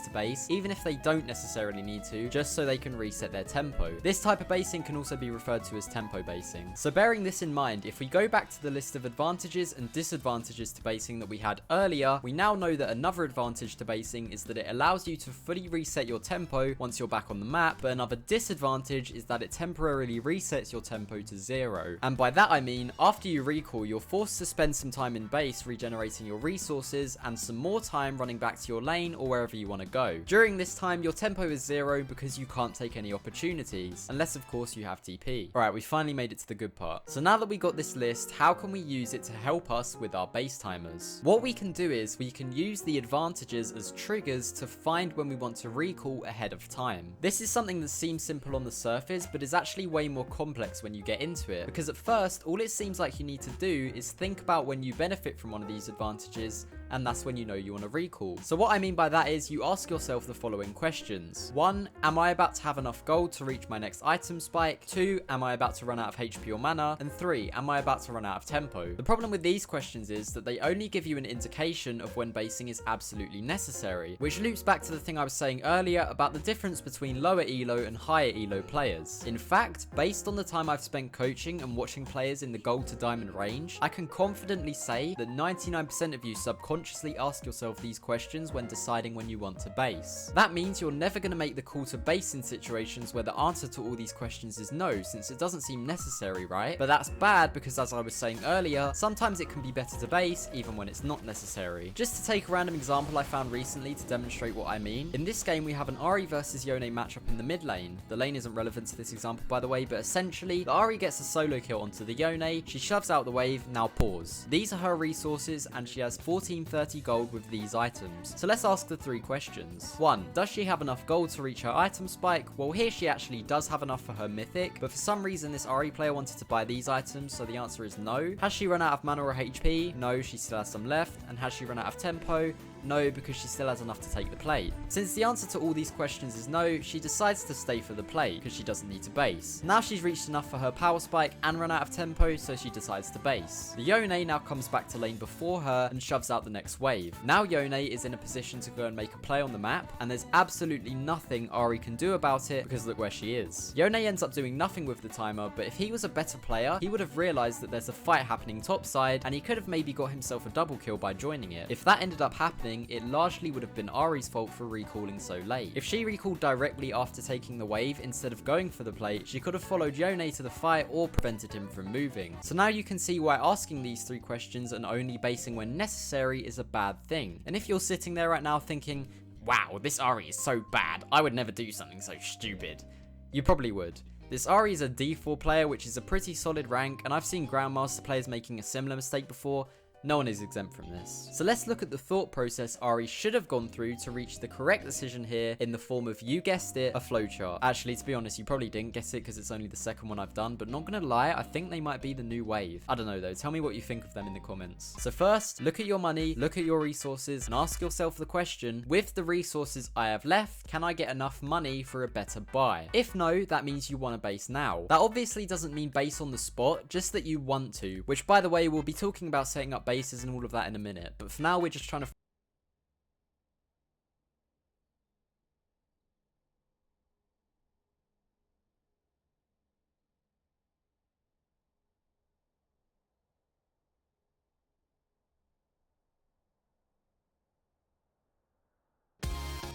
to base, even if they don't necessarily need to, just so they can reset their tempo. This type of basing can also be referred to as tempo basing. So bearing this in mind, if we go back to the list of advantages and disadvantages to basing that we had earlier, we now know that another advantage to basing is that it allows you to fully reset your tempo once you're back on the map, but another disadvantage is that it temporarily resets your tempo to 0. And by that I mean, after you recall, you're forced to spend some time in base regenerating your resources and some more time running back to your lane or wherever you want to go. During this time, your tempo is 0 because you can't take any opportunities, unless of course you have TP. Alright, we finally made it to the good part. So now that we got this list, how can we use it to help us with our base timers? What we can do is we can use the advantages as triggers to find when we want to recall ahead of time. This is something that seems simple on the surface, but is actually way more complex when you get into it, because at first, all it seems like you need to do is think about when you benefit from one of these advantages, and that's when you know you want to recall. So what I mean by that is you ask yourself the following questions. 1. Am I about to have enough gold to reach my next item spike? 2. Am I about to run out of HP or mana? And 3. Am I about to run out of tempo? The problem with these questions is that they only give you an indication of when basing is absolutely necessary, which loops back to the thing I was saying earlier about the difference between lower elo and higher elo players. In fact, based on the time I've spent coaching and watching players in the gold to diamond range, I can confidently say that 99% of you subconsciously consciously ask yourself these questions when deciding when you want to base. That means you're never going to make the call to base in situations where the answer to all these questions is no, since it doesn't seem necessary, right? But that's bad because, as I was saying earlier, sometimes it can be better to base even when it's not necessary. Just to take a random example I found recently to demonstrate what I mean, in this game we have an Ahri versus Yone matchup in the mid lane. The lane isn't relevant to this example, by the way, but essentially the Ahri gets a solo kill onto the Yone, she shoves out the wave, now pause. These are her resources and she has 1430 gold with these items. So let's ask the 3 questions. 1. Does she have enough gold to reach her item spike? Well, here she actually does have enough for her mythic, but for some reason this Ahri player wanted to buy these items, so the answer is no. Has she run out of mana or HP? No, she still has some left. And has she run out of tempo? No, because she still has enough to take the plate. Since the answer to all these questions is no, she decides to stay for the plate because she doesn't need to base. Now she's reached enough for her power spike and run out of tempo, so she decides to base. The Yone now comes back to lane before her and shoves out the next wave. Now Yone is in a position to go and make a play on the map, and there's absolutely nothing Ahri can do about it because look where she is. Yone ends up doing nothing with the timer, but if he was a better player, he would have realized that there's a fight happening topside, and he could have maybe got himself a double kill by joining it. If that ended up happening, it largely would have been Ahri's fault for recalling so late. If she recalled directly after taking the wave instead of going for the plate, she could have followed Yone to the fight or prevented him from moving. So now you can see why asking these 3 questions and only basing when necessary is a bad thing. And if you're sitting there right now thinking, wow, this Ahri is so bad, I would never do something so stupid, you probably would. This Ahri is a D4 player, which is a pretty solid rank, and I've seen Grandmaster players making a similar mistake before. No one is exempt from this. So let's look at the thought process Ahri should have gone through to reach the correct decision here in the form of, you guessed it, a flowchart. Actually, to be honest, you probably didn't guess it because it's only the second one I've done, but not gonna lie, I think they might be the new wave. I don't know though, tell me what you think of them in the comments. So first, look at your money, look at your resources, and ask yourself the question, with the resources I have left, can I get enough money for a better buy? If no, that means you want to base now. That obviously doesn't mean base on the spot, just that you want to, which by the way, we'll be talking about setting up bases and all of that in a minute, but for now we're just trying to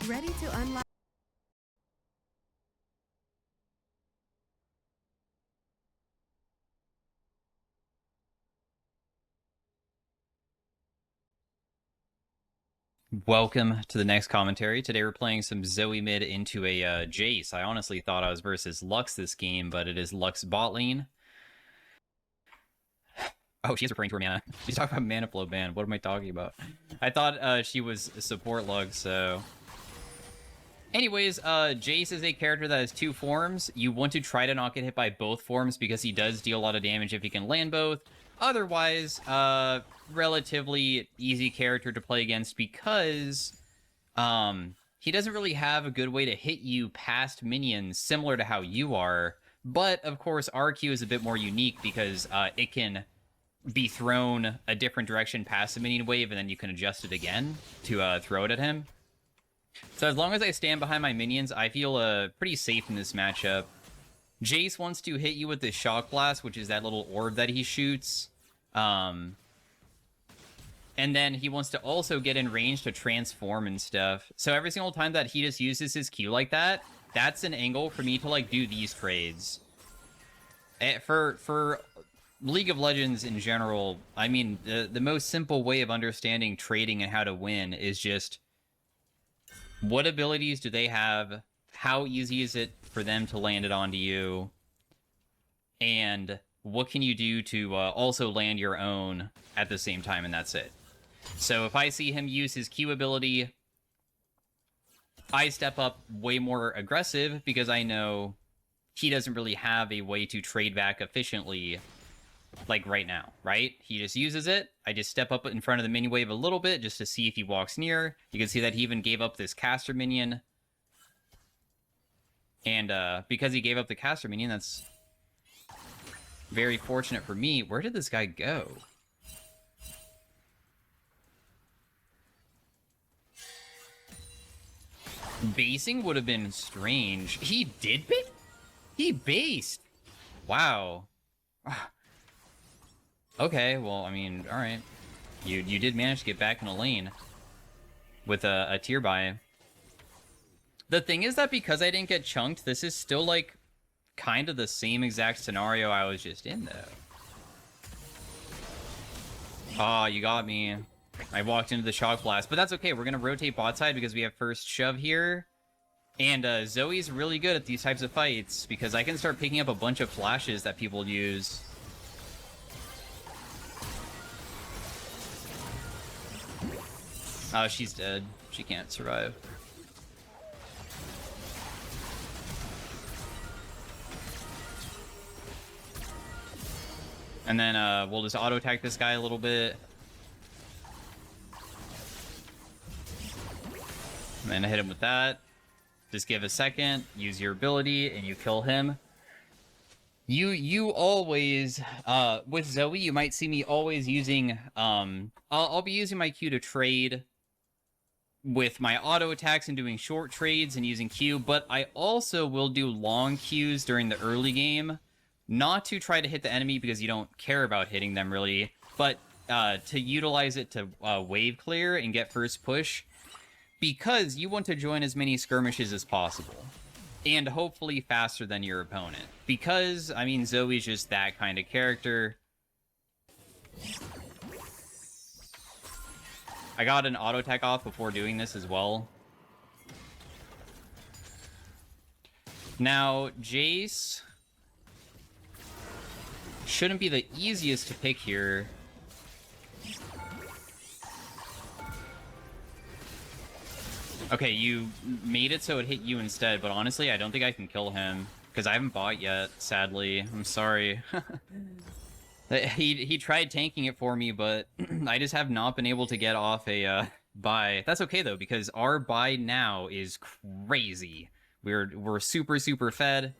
Ready to unlock. Welcome to the next commentary. Today we're playing some Zoe mid into a Jace. I honestly thought I was versus Lux this game, but it is Lux bot lane. Oh, she is referring to her mana. She's talking about mana flow ban. What am I talking about? I thought she was a support Lux, so... Anyways, Jace is a character that has 2 forms. You want to try to not get hit by both forms because he does deal a lot of damage if he can land both. Otherwise, relatively easy character to play against because he doesn't really have a good way to hit you past minions similar to how you are. But, of course, RQ is a bit more unique because it can be thrown a different direction past the minion wave and then you can adjust it again to throw it at him. So as long as I stand behind my minions, I feel pretty safe in this matchup. Jace wants to hit you with the Shock Blast, which is that little orb that he shoots. And then he wants to also get in range to transform and stuff. So every single time that he just uses his Q like that, that's an angle for me to, like, do these trades. For League of Legends in general, I mean, the most simple way of understanding trading and how to win is just... what abilities do they have? How easy is it for them to land it onto you? And what can you do to also land your own at the same time, and that's it. So if I see him use his Q ability, I step up way more aggressive because I know he doesn't really have a way to trade back efficiently like right now, right? He just uses it. I just step up in front of the minion wave a little bit just to see if he walks near. You can see that he even gave up this caster minion. And because he gave up the caster minion, that's very fortunate for me. Where did this guy go? Basing would have been strange. He did base? He based. Wow. Okay, well, I mean, alright. You did manage to get back in a lane with a tier buy. The thing is that because I didn't get chunked, this is still like kind of the same exact scenario I was just in though. Oh, you got me. I walked into the shock blast, but that's okay. We're gonna rotate bot side because we have first shove here. And Zoe's really good at these types of fights because I can start picking up a bunch of flashes that people use. Oh, she's dead. She can't survive. And then we'll just auto attack this guy a little bit. And then hit him with that. Just give a second, use your ability, and you kill him. You always, with Zoe, you might see me always using, I'll be using my Q to trade with my auto attacks and doing short trades and using Q, but I also will do long Qs during the early game, not to try to hit the enemy because you don't care about hitting them really, but to utilize it to wave clear and get first push, because you want to join as many skirmishes as possible. And hopefully faster than your opponent. Because, I mean, Zoe's just that kind of character. I got an auto attack off before doing this as well. Now, Jace shouldn't be the easiest to pick here. Okay, you made it so it hit you instead, but honestly, I don't think I can kill him. Because I haven't bought yet, sadly. I'm sorry. He tried tanking it for me, but I just have not been able to get off a buy. That's okay, though, because our buy now is crazy. We're super, super fed.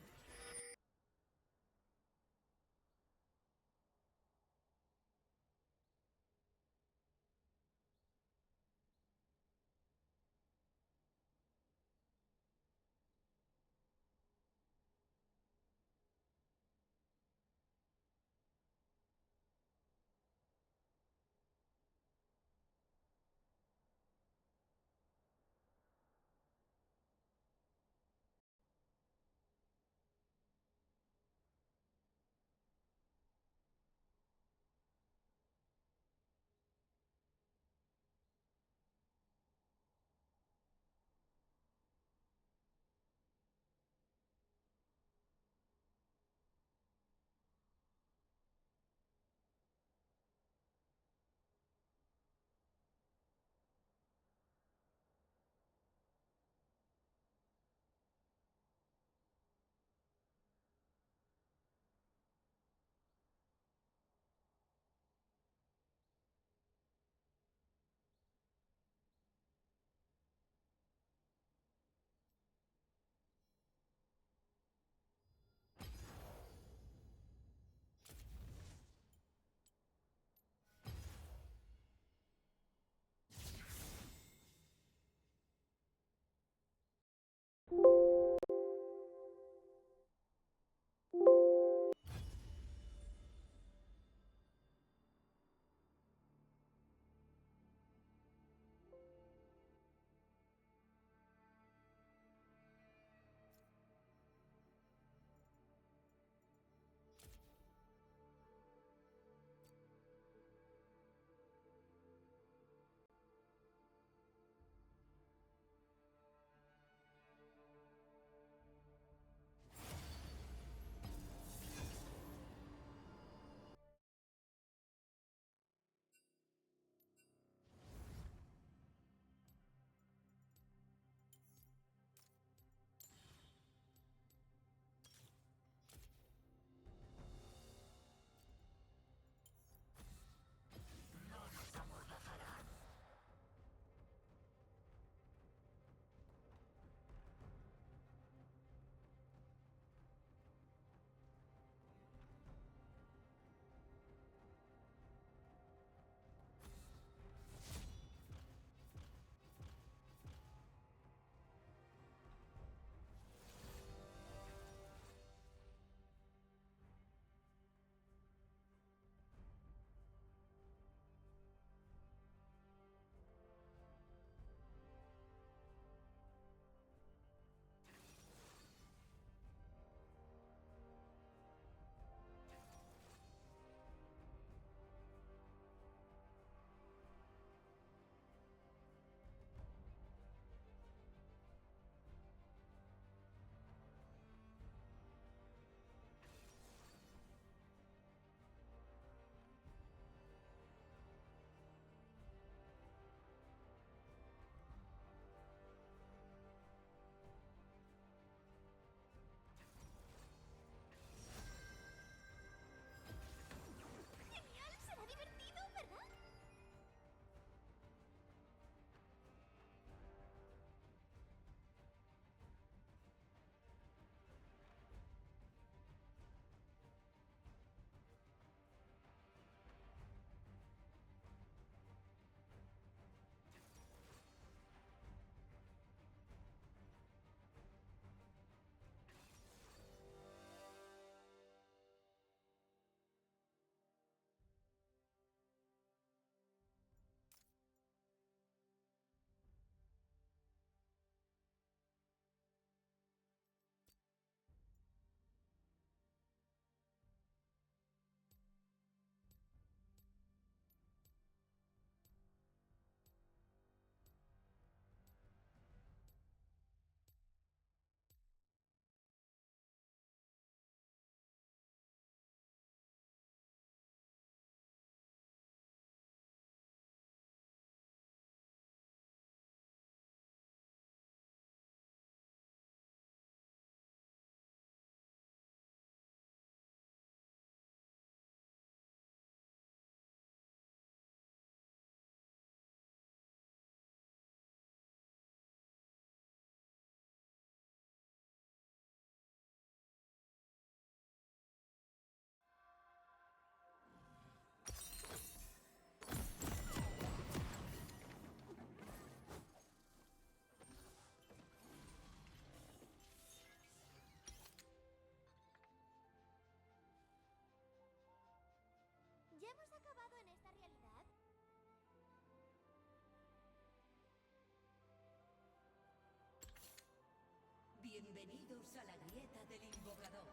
Bienvenidos a la grieta del invocador.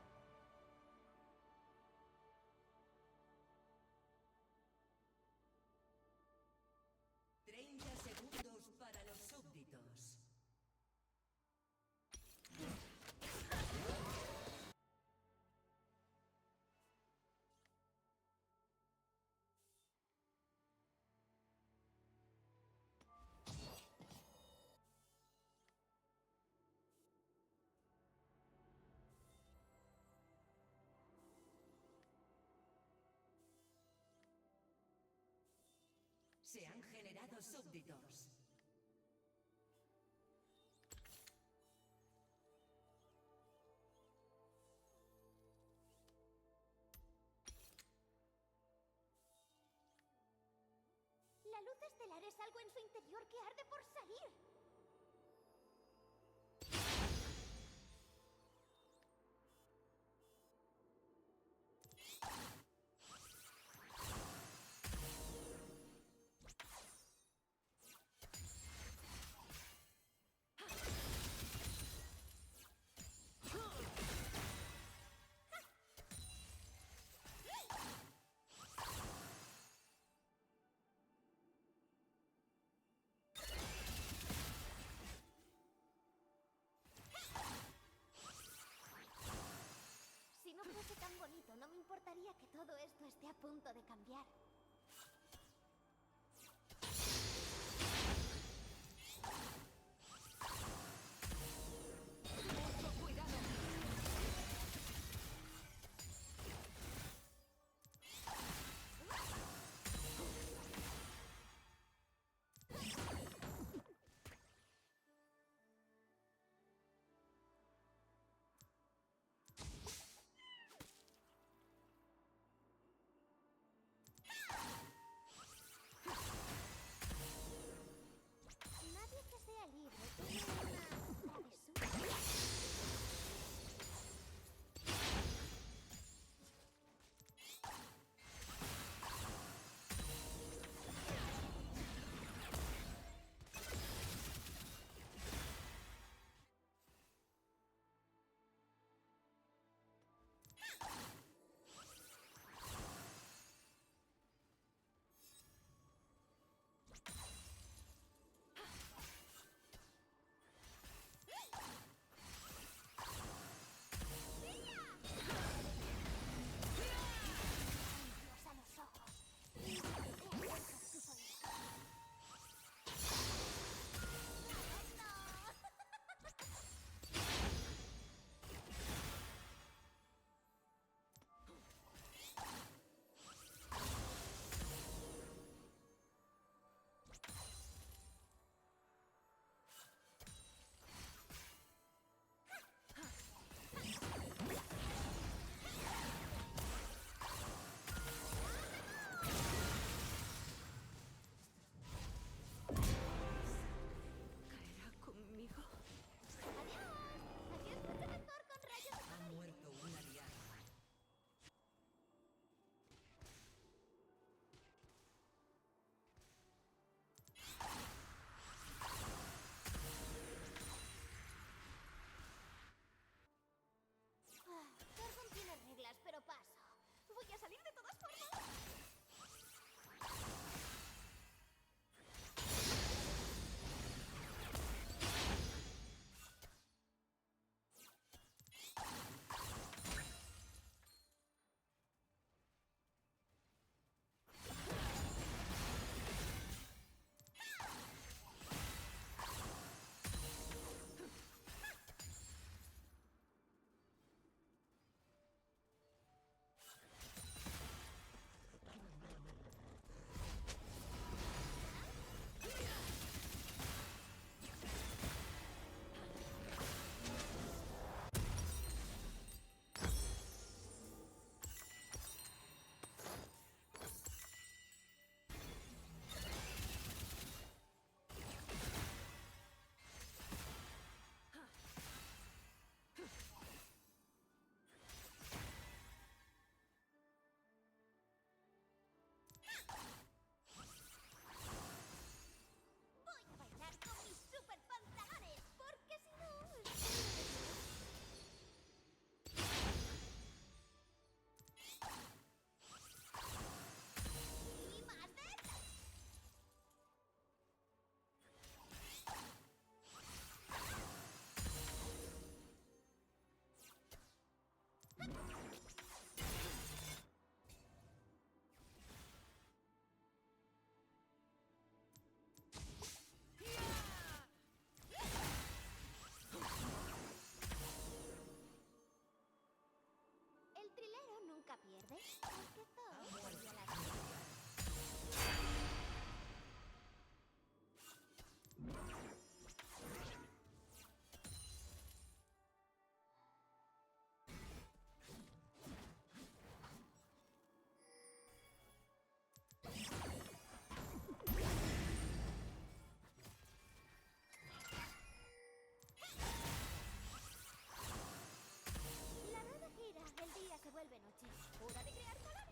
Segundos para los súbditos. Se han generado súbditos. La luz estelar es algo en su interior que arde por salir. Si no fuese tan bonito, no me importaría que todo esto esté a punto de cambiar. ¡Mucho cuidado! Nadie que sea libre tiene una travesura. A los ojos. He abierto tus oídos. ¿Caerá conmigo? ¡Adiós! ¡Adiós, protector con rayos de Ha color! muerto un aliado. Torgon tiene reglas, pero paso. Voy a salir de todas formas. Voy a bailar con mis super pantalones, porque si no... nunca pierde. Porque todo vuelve a la La rueda gira, el día se vuelve noche. ¡Hora de crear colores!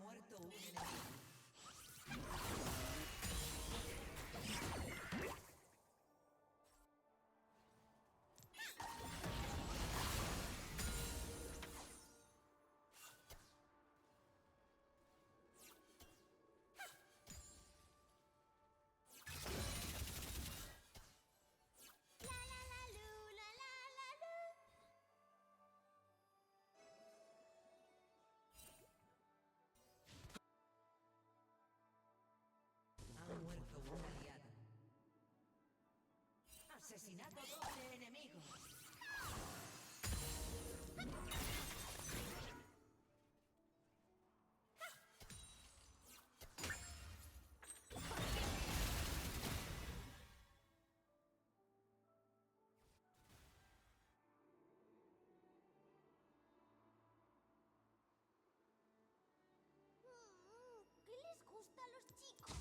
muerto un enemigo. La la la lu, la la la lu. Ha muerto un aliado. Asesinato doble enemigo. ¿Qué les gusta a los chicos?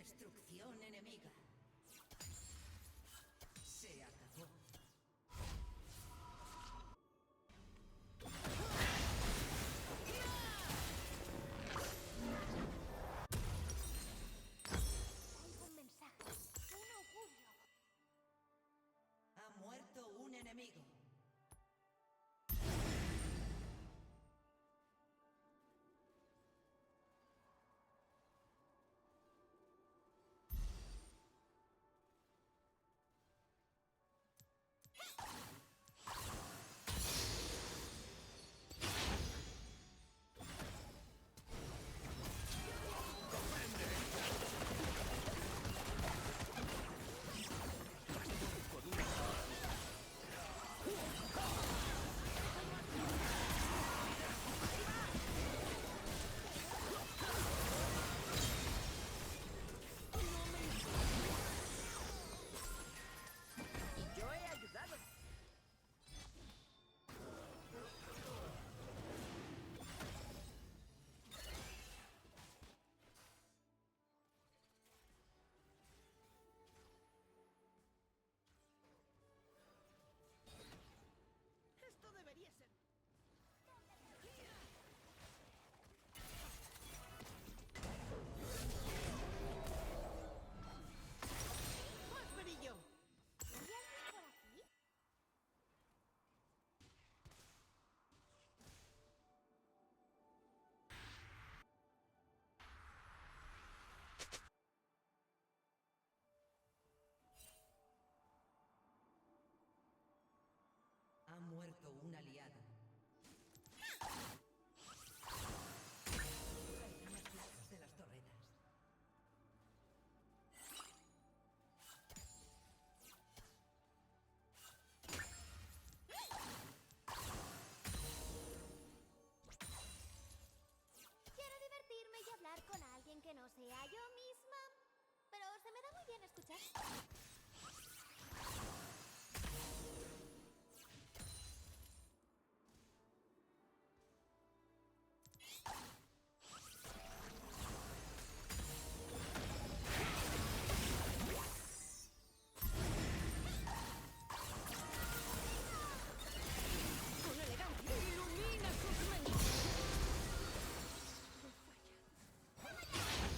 Destrucción enemiga. Se acabó. Traigo un mensaje. Un augurio. Ha muerto un enemigo. Esto debería ser. ¡Más brillo! ¿Hay alguien por aquí? Ha muerto un aliado. Caerán las placas de las torretas. Quiero divertirme y hablar con alguien que no sea yo misma. Pero se me da muy bien escuchar. ¡Con elegancia! ¡Ilumina sus mentes!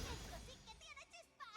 ¡Esto sí que tiene chispa!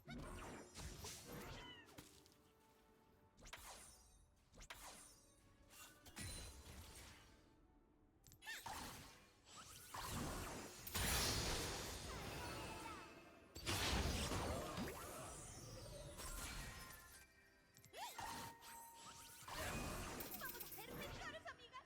Vamos a ser mejores amigas.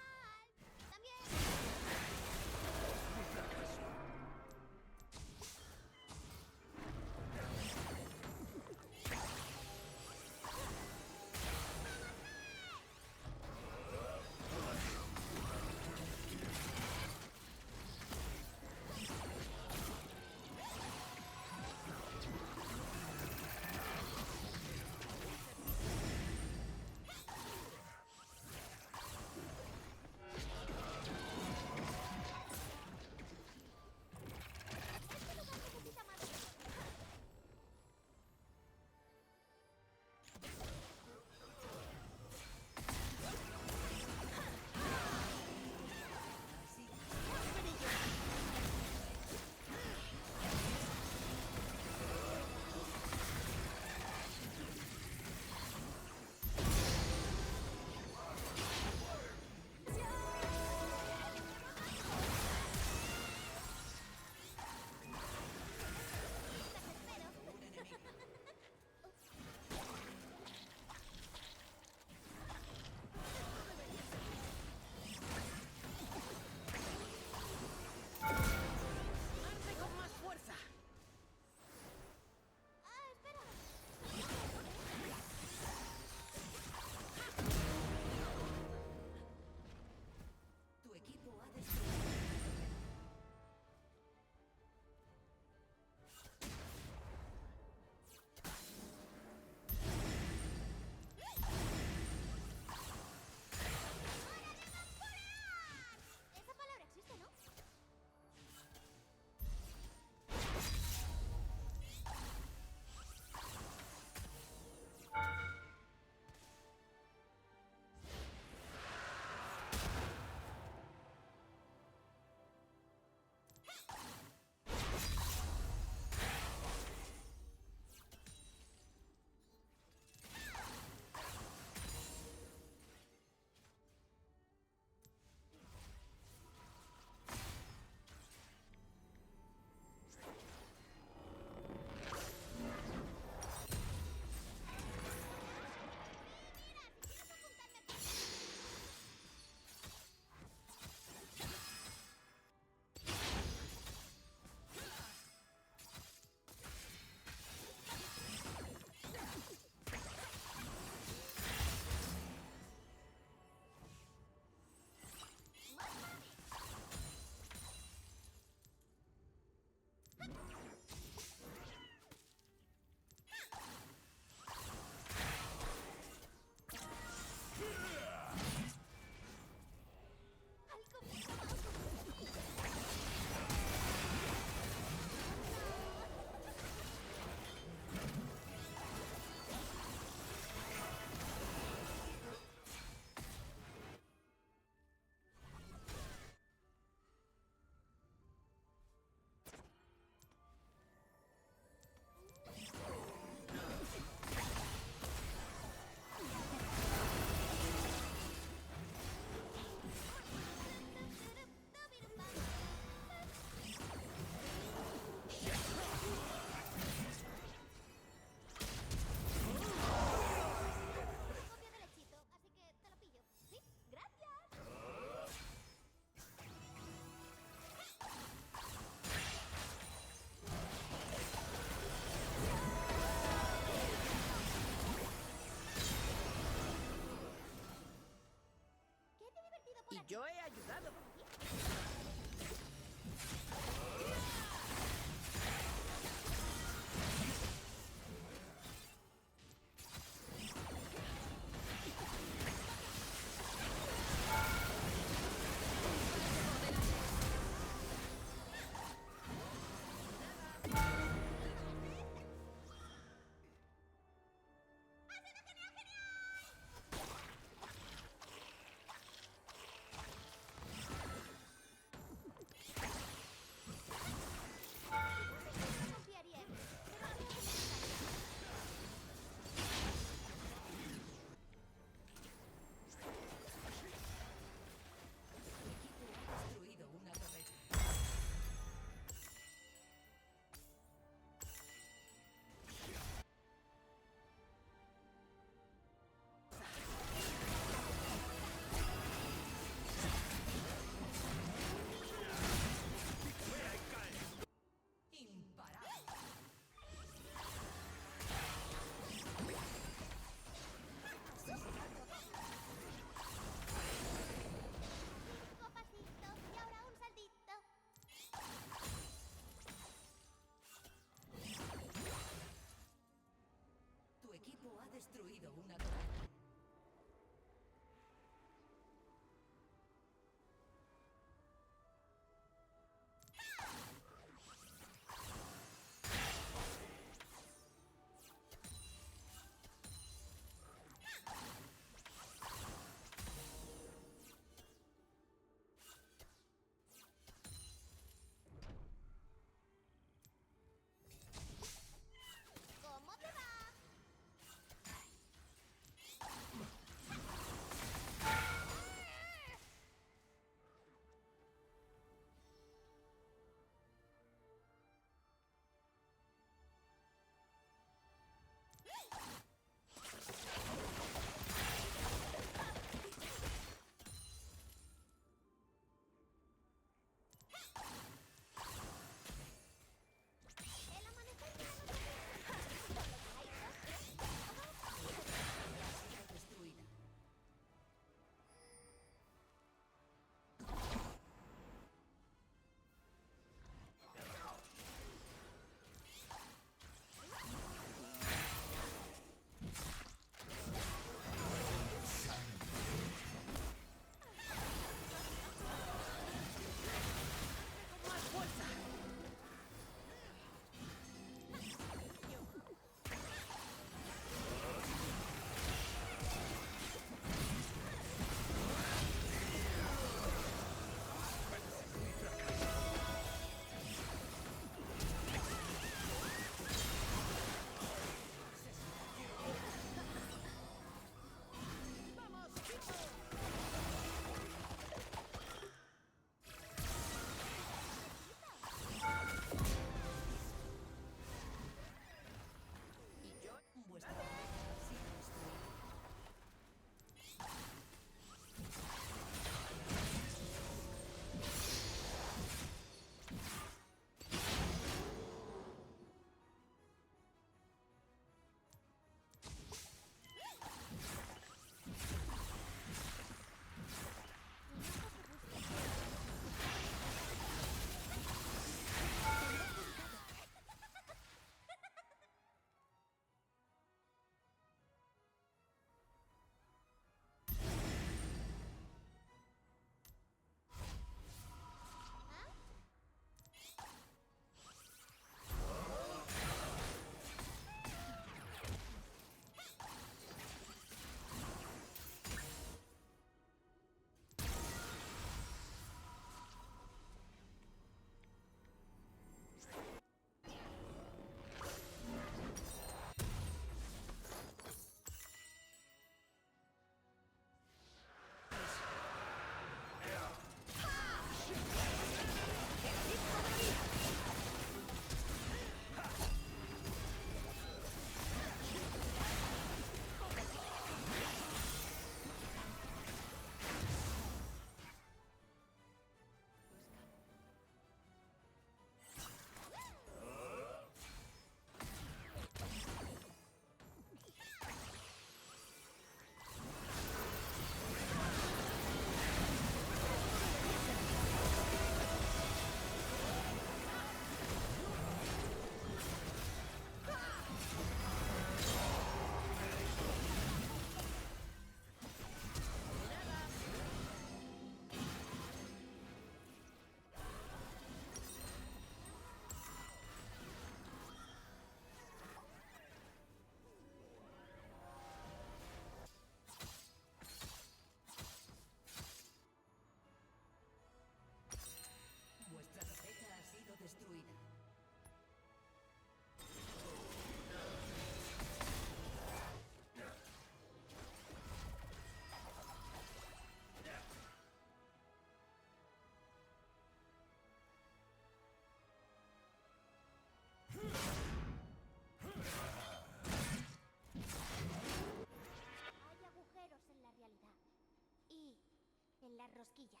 las rosquillas.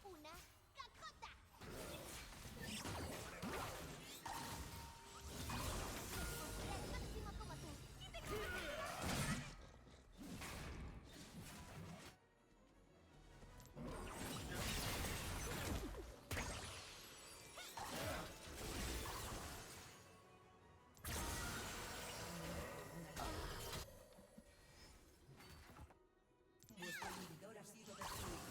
Una cacota. El máximo como tú. Vuestro inhibidor ha sido destruido.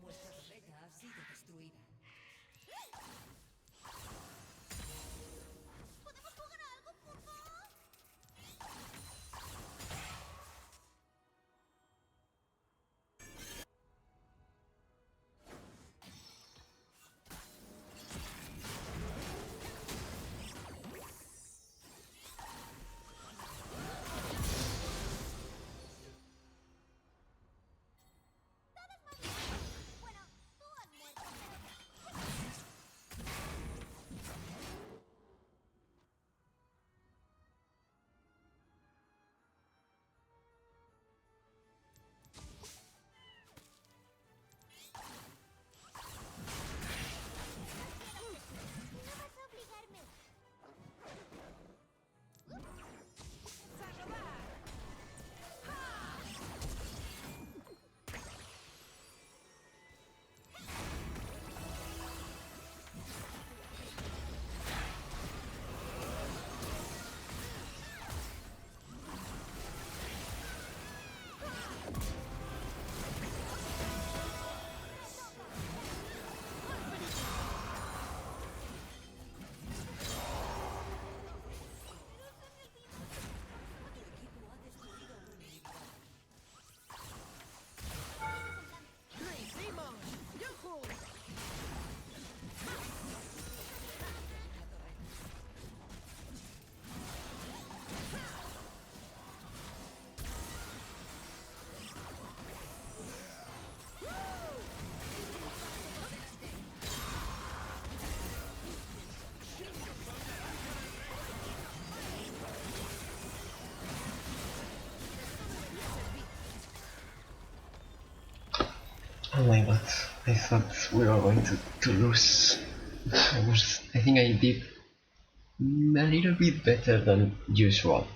Vuestra torreta ha sido destruida. ¿Podemos jugar a algo, por favor? Bueno, tú has muerto, pero... No vas a obligarme. Tu equipo ha destruido un inhibidor. Oh my god, I thought we were going to lose. I think I did a little bit better than usual.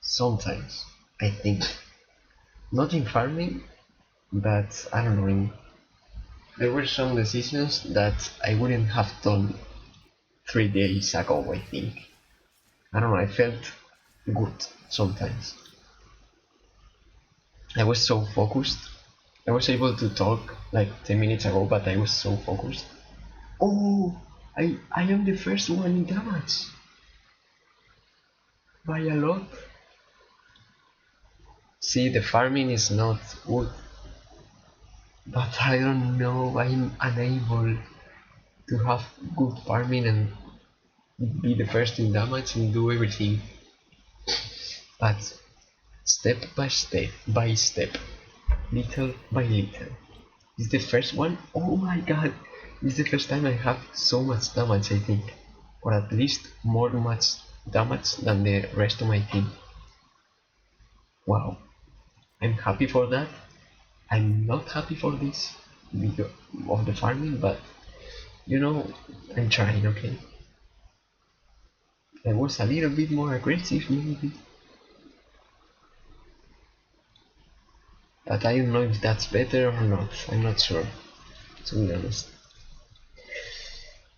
Sometimes, I think. Not in farming, but I don't know, there were some decisions that I wouldn't have done 3 days ago, I think. I don't know, I felt good sometimes. I was so focused. I was able to talk like 10 minutes ago, but I was so focused. Oh, I am the first one in damage. By a lot. See, the farming is not good. But I don't know, I'm unable to have good farming and be the first in damage and do everything. But step by step, little by little. It's the first one. Oh my god, it's the first time I have so much damage, I think. Or at least more much damage than the rest of my team. Wow, I'm happy for that. I'm not happy for this video of the farming, but you know, I'm trying, okay? I was a little bit more aggressive maybe, but I don't know if that's better or not. I'm not sure, to be honest.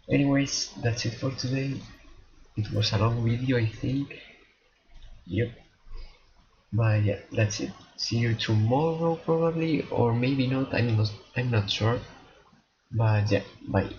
Anyways, that's it for today. It was a long video, I think. Yep. But yeah, that's it. See you tomorrow probably, or maybe not. I'm not sure. But yeah, bye.